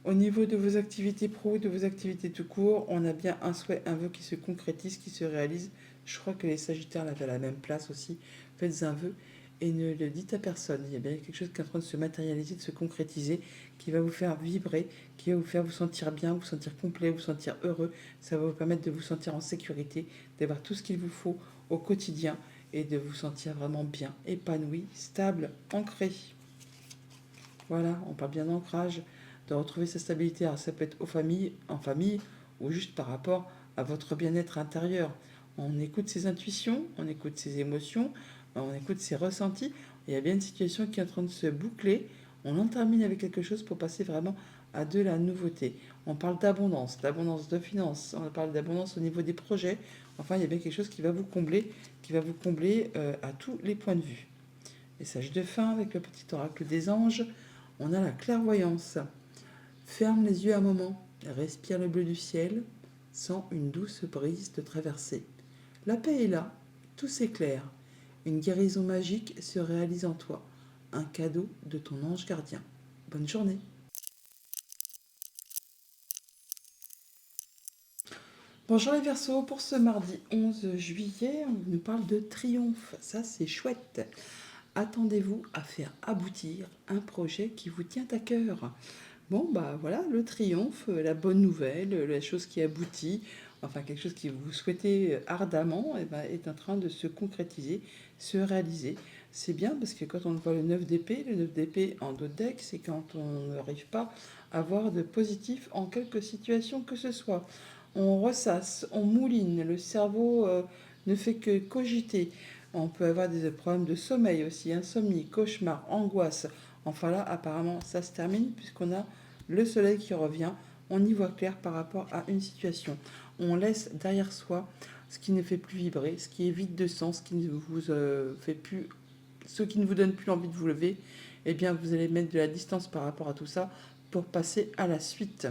S1: Au niveau de vos activités pro, de vos activités tout court, on a bien un souhait, un vœu qui se concrétise, qui se réalise. Je crois que les Sagittaires l'avaient à la même place aussi. Faites un vœu et ne le dites à personne. Il y a bien quelque chose qui est en train de se matérialiser, de se concrétiser, qui va vous faire vibrer, qui va vous faire vous sentir bien, vous sentir complet, vous sentir heureux. Ça va vous permettre de vous sentir en sécurité, d'avoir tout ce qu'il vous faut au quotidien et de vous sentir vraiment bien, épanoui, stable, ancré. Voilà, on parle bien d'ancrage, de retrouver sa stabilité. Alors ça peut être en famille ou juste par rapport à votre bien-être intérieur. On écoute ses intuitions, on écoute ses émotions, on écoute ses ressentis. Il y a bien une situation qui est en train de se boucler. On en termine avec quelque chose pour passer vraiment à de la nouveauté. On parle d'abondance de finances, on parle d'abondance au niveau des projets. Enfin, il y a bien quelque chose qui va vous combler à tous les points de vue. Message de fin avec le petit oracle des anges. On a la clairvoyance. Ferme les yeux un moment, respire le bleu du ciel, sens une douce brise te traverser. La paix est là, tout s'éclaire. Une guérison magique se réalise en toi. Un cadeau de ton ange gardien. Bonne journée. Bonjour les Verseaux, pour ce mardi 11 juillet, on nous parle de triomphe. Ça, c'est chouette. Attendez-vous à faire aboutir un projet qui vous tient à cœur. Bon, bah voilà, le triomphe, la bonne nouvelle, la chose qui aboutit, enfin quelque chose que vous souhaitez ardemment, et ben, est en train de se concrétiser, se réaliser. C'est bien parce que quand on voit le 9 d'épée en dos de deck, c'est quand on n'arrive pas à avoir de positif en quelque situation que ce soit. On ressasse, on mouline, le cerveau ne fait que cogiter. On peut avoir des problèmes de sommeil aussi, insomnie, cauchemar, angoisse. Enfin là, apparemment, ça se termine puisqu'on a le soleil qui revient. On y voit clair par rapport à une situation. On laisse derrière soi ce qui ne fait plus vibrer, ce qui est vide de sens, ce qui ne vous fait plus, ce qui ne vous donne plus envie de vous lever. Eh bien, vous allez mettre de la distance par rapport à tout ça pour passer à la suite.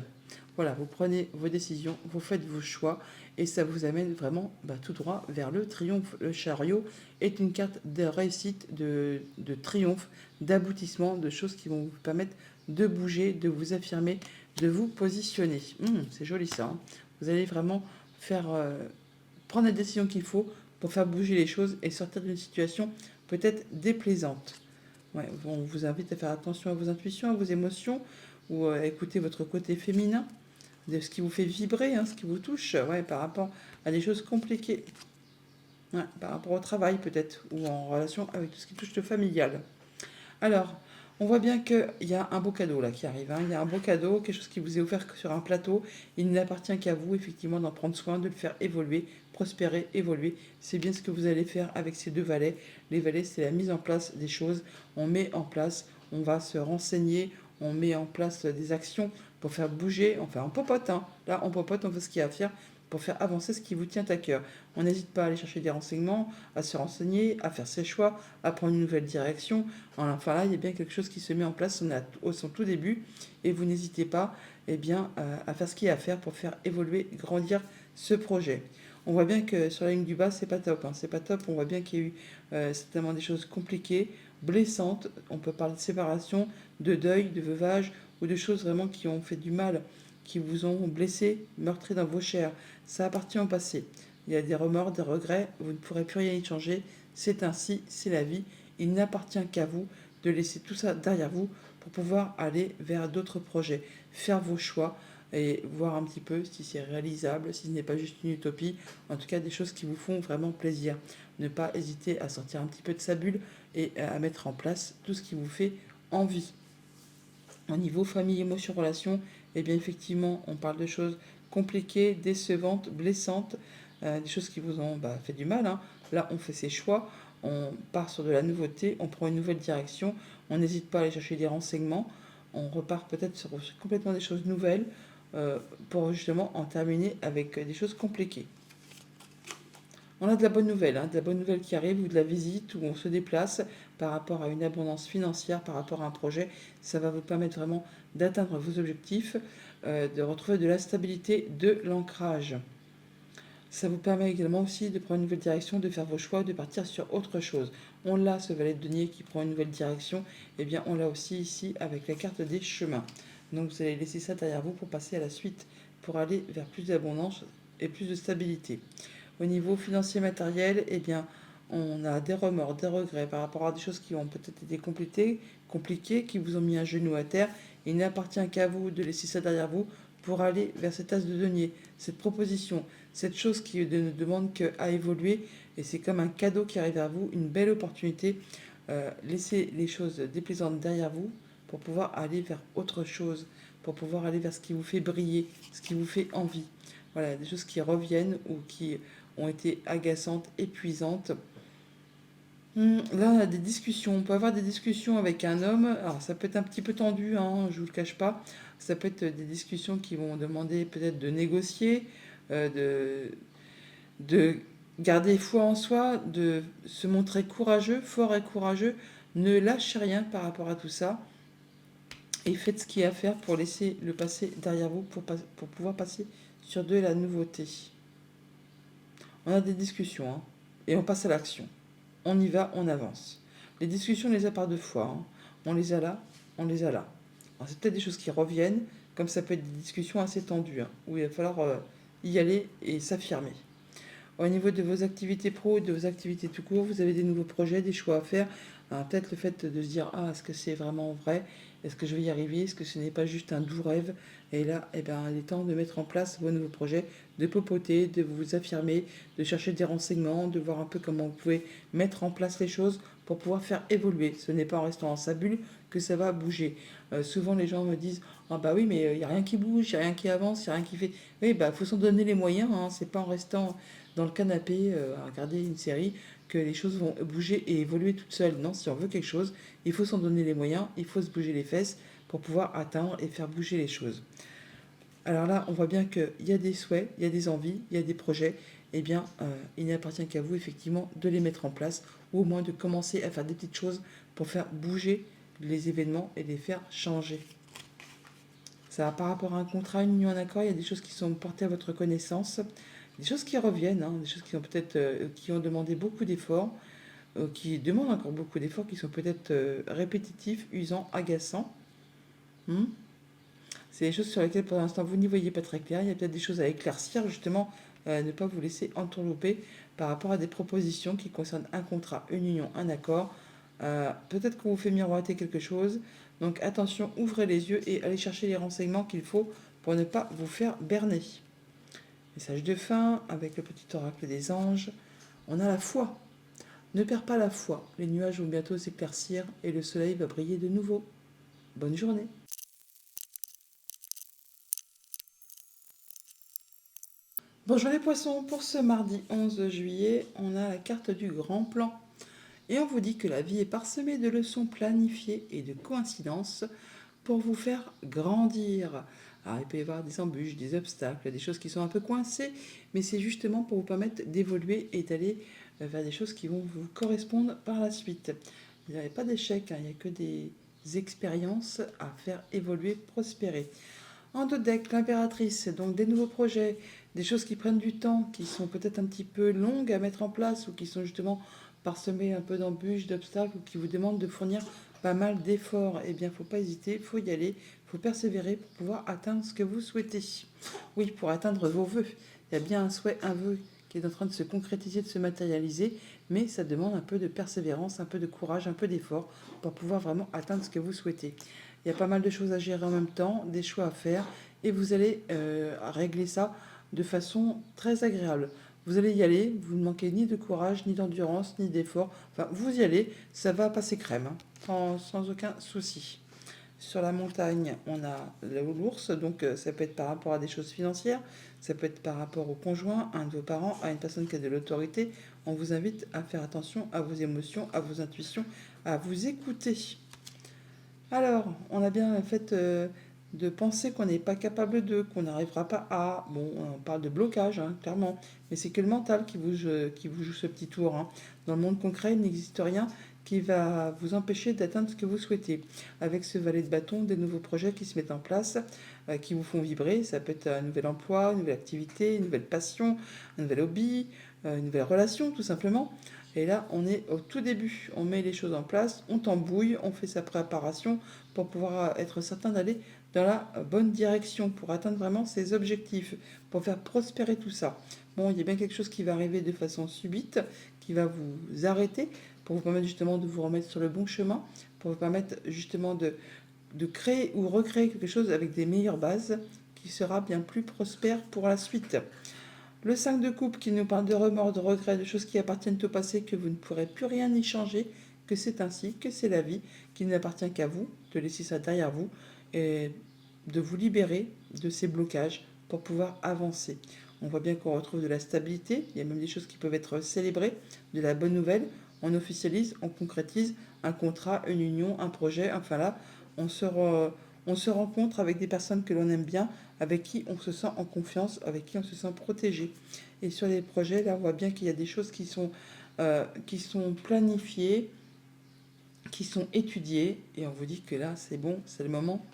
S1: Voilà, vous prenez vos décisions, vous faites vos choix et ça vous amène vraiment tout droit vers le triomphe. Le chariot est une carte de réussite, de triomphe, d'aboutissement, de choses qui vont vous permettre de bouger, de vous affirmer, de vous positionner. C'est joli ça, hein. Vous allez vraiment faire prendre les décisions qu'il faut pour faire bouger les choses et sortir d'une situation peut-être déplaisante. Ouais, on vous invite à faire attention à vos intuitions, à vos émotions, ou à écouter votre côté féminin, de ce qui vous fait vibrer, hein, ce qui vous touche, ouais, par rapport à des choses compliquées. Ouais, par rapport au travail peut-être, ou en relation avec tout ce qui touche le familial. Alors, on voit bien qu'il y a un beau cadeau là qui arrive, hein. Il y a un beau cadeau, quelque chose qui vous est offert sur un plateau. Il n'appartient qu'à vous, effectivement, d'en prendre soin, de le faire évoluer, prospérer, évoluer. C'est bien ce que vous allez faire avec ces deux valets. Les valets, c'est la mise en place des choses. On met en place, on va se renseigner, on met en place des actions pour faire bouger. Enfin, on popote, hein. Là, on popote, on fait ce qu'il y a à faire pour faire avancer ce qui vous tient à cœur. On n'hésite pas à aller chercher des renseignements, à se renseigner, à faire ses choix, à prendre une nouvelle direction. Enfin là, il y a bien quelque chose qui se met en place, on est au son tout début, et vous n'hésitez pas à faire ce qu'il y a à faire pour faire évoluer, grandir ce projet. On voit bien que sur la ligne du bas, c'est pas top, hein. C'est pas top, on voit bien qu'il y a eu certainement des choses compliquées, blessantes. On peut parler de séparation, de deuil, de veuvage, ou de choses vraiment qui ont fait du mal, qui vous ont blessé, meurtri dans vos chairs. Ça appartient au passé. Il y a des remords, des regrets, vous ne pourrez plus rien y changer. C'est ainsi, c'est la vie. Il n'appartient qu'à vous de laisser tout ça derrière vous pour pouvoir aller vers d'autres projets, faire vos choix et voir un petit peu si c'est réalisable, si ce n'est pas juste une utopie, en tout cas des choses qui vous font vraiment plaisir. Ne pas hésiter à sortir un petit peu de sa bulle et à mettre en place tout ce qui vous fait envie. Au niveau famille, émotion, relation, eh bien effectivement, on parle de choses compliquées, décevantes, blessantes, des choses qui vous ont fait du mal, hein. Là, on fait ses choix, on part sur de la nouveauté, on prend une nouvelle direction, on n'hésite pas à aller chercher des renseignements, on repart peut-être sur complètement des choses nouvelles pour justement en terminer avec des choses compliquées. On a de la bonne nouvelle, hein, de la bonne nouvelle qui arrive, ou de la visite, où on se déplace par rapport à une abondance financière, par rapport à un projet. Ça va vous permettre vraiment d'atteindre vos objectifs, de retrouver de la stabilité, de l'ancrage. Ça vous permet également aussi de prendre une nouvelle direction, de faire vos choix, de partir sur autre chose. On l'a, ce valet de denier qui prend une nouvelle direction, et bien on l'a aussi ici avec la carte des chemins. Donc vous allez laisser ça derrière vous pour passer à la suite, pour aller vers plus d'abondance et plus de stabilité. Au niveau financier matériel, eh bien, on a des remords, des regrets par rapport à des choses qui ont peut-être été compliquées, qui vous ont mis un genou à terre. Il n'appartient qu'à vous de laisser ça derrière vous pour aller vers cette as de denier, cette proposition, cette chose qui ne demande qu'à évoluer. Et c'est comme un cadeau qui arrive vers vous, une belle opportunité. Laissez les choses déplaisantes derrière vous pour pouvoir aller vers autre chose, pour pouvoir aller vers ce qui vous fait briller, ce qui vous fait envie. Voilà, des choses qui reviennent ou qui ont été agaçantes, épuisantes. Là, on a des discussions. On peut avoir des discussions avec un homme. Alors, ça peut être un petit peu tendu, hein, je ne vous le cache pas. Ça peut être des discussions qui vont demander peut-être de négocier, de garder foi en soi, de se montrer courageux, fort et courageux. Ne lâchez rien par rapport à tout ça. Et faites ce qu'il y a à faire pour laisser le passé derrière vous, pour pouvoir passer sur de la nouveauté. On a des discussions, hein, et on passe à l'action. On y va, on avance. Les discussions, on les a par deux fois, hein. On les a là, on les a là. Alors, c'est peut-être des choses qui reviennent, comme ça peut être des discussions assez tendues, hein, où il va falloir y aller et s'affirmer. Au niveau de vos activités pro et de vos activités tout court, vous avez des nouveaux projets, des choix à faire. Peut-être le fait de se dire, ah, est-ce que c'est vraiment vrai? Est-ce que je vais y arriver? Est-ce que ce n'est pas juste un doux rêve? Et là, eh ben, il est temps de mettre en place vos nouveaux projets, de popoter, de vous affirmer, de chercher des renseignements, de voir un peu comment vous pouvez mettre en place les choses pour pouvoir faire évoluer. Ce n'est pas en restant en sa bulle que ça va bouger. Souvent, les gens me disent, ah bah oui, mais il n'y a rien qui bouge, il n'y a rien qui avance, il n'y a rien qui fait... Oui, bah, faut s'en donner les moyens, hein. C'est pas en restant dans le canapé à regarder une série que les choses vont bouger et évoluer toutes seules. Non, si on veut quelque chose, il faut s'en donner les moyens, il faut se bouger les fesses pour pouvoir atteindre et faire bouger les choses. Alors là, on voit bien qu'il y a des souhaits, il y a des envies, il y a des projets. Eh bien, il n'appartient qu'à vous, effectivement, de les mettre en place, ou au moins de commencer à faire des petites choses pour faire bouger les événements et les faire changer. Ça, par rapport à un contrat, une union, un accord, il y a des choses qui sont portées à votre connaissance, des choses qui reviennent, hein, des choses qui ont peut-être qui ont demandé beaucoup d'efforts, qui demandent encore beaucoup d'efforts, qui sont peut-être répétitifs, usants, agaçants. Hmm. C'est des choses sur lesquelles pour l'instant vous n'y voyez pas très clair. Il y a peut-être des choses à éclaircir, justement, ne pas vous laisser entourlouper par rapport à des propositions qui concernent un contrat, une union, un accord. Peut-être qu'on vous fait miroiter quelque chose. Donc attention, ouvrez les yeux et allez chercher les renseignements qu'il faut pour ne pas vous faire berner. Message de fin avec le petit oracle des anges. On a la foi. Ne perds pas la foi. Les nuages vont bientôt s'éclaircir et le soleil va briller de nouveau. Bonne journée. Bonjour les poissons, pour ce mardi 11 juillet, on a la carte du grand plan. Et on vous dit que la vie est parsemée de leçons planifiées et de coïncidences pour vous faire grandir. Alors il peut y avoir des embûches, des obstacles, des choses qui sont un peu coincées, mais c'est justement pour vous permettre d'évoluer et d'aller vers des choses qui vont vous correspondre par la suite. Il n'y a pas d'échec, hein, il n'y a que des expériences à faire évoluer, prospérer. En deux decks, l'impératrice, donc des nouveaux projets, des choses qui prennent du temps, qui sont peut-être un petit peu longues à mettre en place ou qui sont justement parsemées un peu d'embûches, d'obstacles ou qui vous demandent de fournir pas mal d'efforts. Eh bien, il ne faut pas hésiter, il faut y aller, il faut persévérer pour pouvoir atteindre ce que vous souhaitez. Oui, pour atteindre vos vœux. Il y a bien un souhait, un vœu qui est en train de se concrétiser, de se matérialiser, mais ça demande un peu de persévérance, un peu de courage, un peu d'effort pour pouvoir vraiment atteindre ce que vous souhaitez. Il y a pas mal de choses à gérer en même temps, des choix à faire, et vous allez régler ça de façon très agréable. Vous allez y aller, vous ne manquez ni de courage, ni d'endurance, ni d'effort. Enfin, vous y allez, ça va passer crème, hein, sans aucun souci. Sur la montagne, on a l'ours, donc ça peut être par rapport à des choses financières, ça peut être par rapport au conjoint, à un de vos parents, à une personne qui a de l'autorité. On vous invite à faire attention à vos émotions, à vos intuitions, à vous écouter. Alors, on a bien le fait de penser qu'on n'est pas capable de, qu'on n'arrivera pas à. Bon, on parle de blocage, hein, clairement, mais c'est que le mental qui vous joue ce petit tour, hein. Dans le monde concret, il n'existe rien qui va vous empêcher d'atteindre ce que vous souhaitez. Avec ce valet de bâton, des nouveaux projets qui se mettent en place, qui vous font vibrer. Ça peut être un nouvel emploi, une nouvelle activité, une nouvelle passion, un nouvel hobby, une nouvelle relation, tout simplement. Et là, on est au tout début. On met les choses en place, on tambouille, on fait sa préparation pour pouvoir être certain d'aller dans la bonne direction, pour atteindre vraiment ses objectifs, pour faire prospérer tout ça. Bon, il y a bien quelque chose qui va arriver de façon subite, qui va vous arrêter, pour vous permettre justement de vous remettre sur le bon chemin, pour vous permettre justement de créer ou recréer quelque chose avec des meilleures bases, qui sera bien plus prospère pour la suite. Le 5 de coupe qui nous parle de remords, de regrets, de choses qui appartiennent au passé, que vous ne pourrez plus rien y changer, que c'est ainsi, que c'est la vie, qu'il n'appartient qu'à vous de laisser ça derrière vous et de vous libérer de ces blocages pour pouvoir avancer. On voit bien qu'on retrouve de la stabilité, il y a même des choses qui peuvent être célébrées, de la bonne nouvelle, on officialise, on concrétise un contrat, une union, un projet, enfin là, on se, on se rencontre avec des personnes que l'on aime bien, avec qui on se sent en confiance, avec qui on se sent protégé. Et sur les projets, là, on voit bien qu'il y a des choses qui sont planifiées, qui sont étudiées, et on vous dit que là, c'est bon, c'est le moment,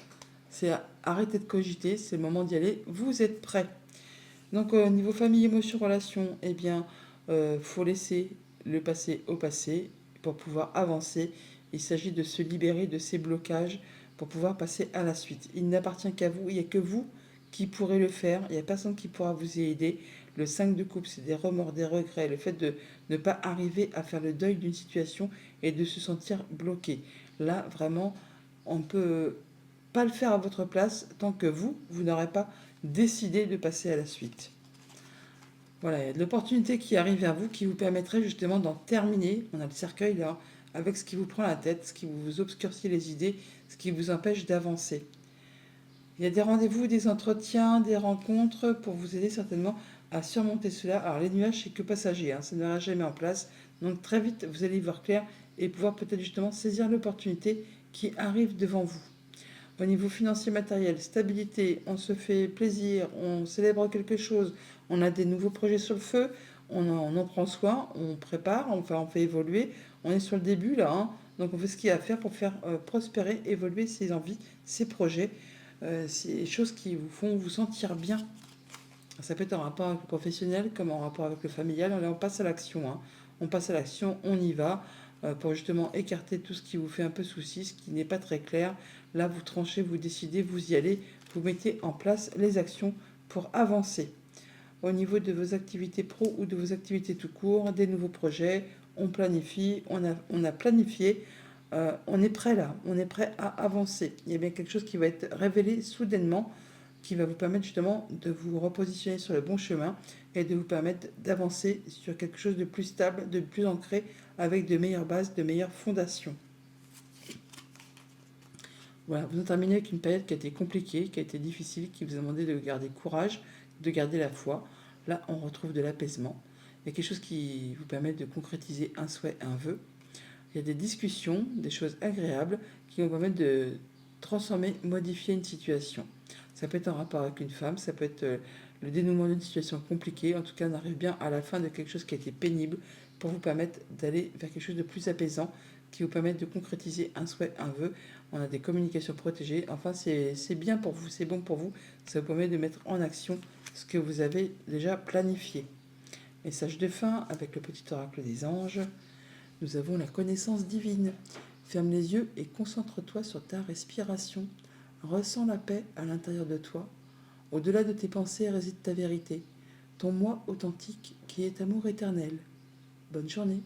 S1: c'est arrêter de cogiter, c'est le moment d'y aller, vous êtes prêts. Donc, au niveau famille, émotion, relation, eh bien, faut laisser le passé au passé pour pouvoir avancer. Il s'agit de se libérer de ces blocages pour pouvoir passer à la suite. Il n'appartient qu'à vous, il n'y a que vous qui pourrez le faire, il n'y a personne qui pourra vous y aider. Le 5 de coupe, c'est des remords, des regrets, le fait de ne pas arriver à faire le deuil d'une situation et de se sentir bloqué. Là, vraiment, on ne peut pas le faire à votre place tant que vous n'aurez pas décidé de passer à la suite. Voilà, il y a de l'opportunité qui arrive vers vous qui vous permettrait justement d'en terminer. On a le cercueil là, avec ce qui vous prend la tête, ce qui vous obscurcit les idées, ce qui vous empêche d'avancer. Il y a des rendez-vous, des entretiens, des rencontres pour vous aider certainement à surmonter cela. Alors les nuages, c'est que passager, hein, ça ne va jamais en place. Donc très vite, vous allez y voir clair et pouvoir peut-être justement saisir l'opportunité qui arrive devant vous. Au niveau financier matériel, stabilité, on se fait plaisir, on célèbre quelque chose, on a des nouveaux projets sur le feu, on en prend soin, on prépare, enfin on fait évoluer, on est sur le début là, hein, donc on fait ce qu'il y a à faire pour faire prospérer, évoluer ses envies, ses projets. c'est des choses qui vous font vous sentir bien. Ça peut être en rapport avec le professionnel comme en rapport avec le familial. Là, on passe à l'action, hein. On passe à l'action, on y va pour justement écarter tout ce qui vous fait un peu souci, ce qui n'est pas très clair. Là, vous tranchez, vous décidez, vous y allez, vous mettez en place les actions pour avancer. Au niveau de vos activités pro ou de vos activités tout court, des nouveaux projets, on planifie, on a planifié, on est prêt là, on est prêt à avancer. Il y a bien quelque chose qui va être révélé soudainement, qui va vous permettre justement de vous repositionner sur le bon chemin et de vous permettre d'avancer sur quelque chose de plus stable, de plus ancré, avec de meilleures bases, de meilleures fondations. Voilà, vous en terminez avec une période qui a été compliquée, qui a été difficile, qui vous a demandé de garder courage, de garder la foi. Là, on retrouve de l'apaisement. Il y a quelque chose qui vous permet de concrétiser un souhait, un vœu. Il y a des discussions, des choses agréables qui vont permettre de transformer, modifier une situation. Ça peut être en rapport avec une femme, ça peut être le dénouement d'une situation compliquée. En tout cas, on arrive bien à la fin de quelque chose qui a été pénible pour vous permettre d'aller vers quelque chose de plus apaisant, qui vous permet de concrétiser un souhait, un vœu. On a des communications protégées. Enfin, c'est bien pour vous, c'est bon pour vous. Ça vous permet de mettre en action ce que vous avez déjà planifié. Message de fin avec le petit oracle des anges. Nous avons la connaissance divine. Ferme les yeux et concentre-toi sur ta respiration. Ressens la paix à l'intérieur de toi. Au-delà de tes pensées réside ta vérité, ton moi authentique qui est amour éternel. Bonne journée.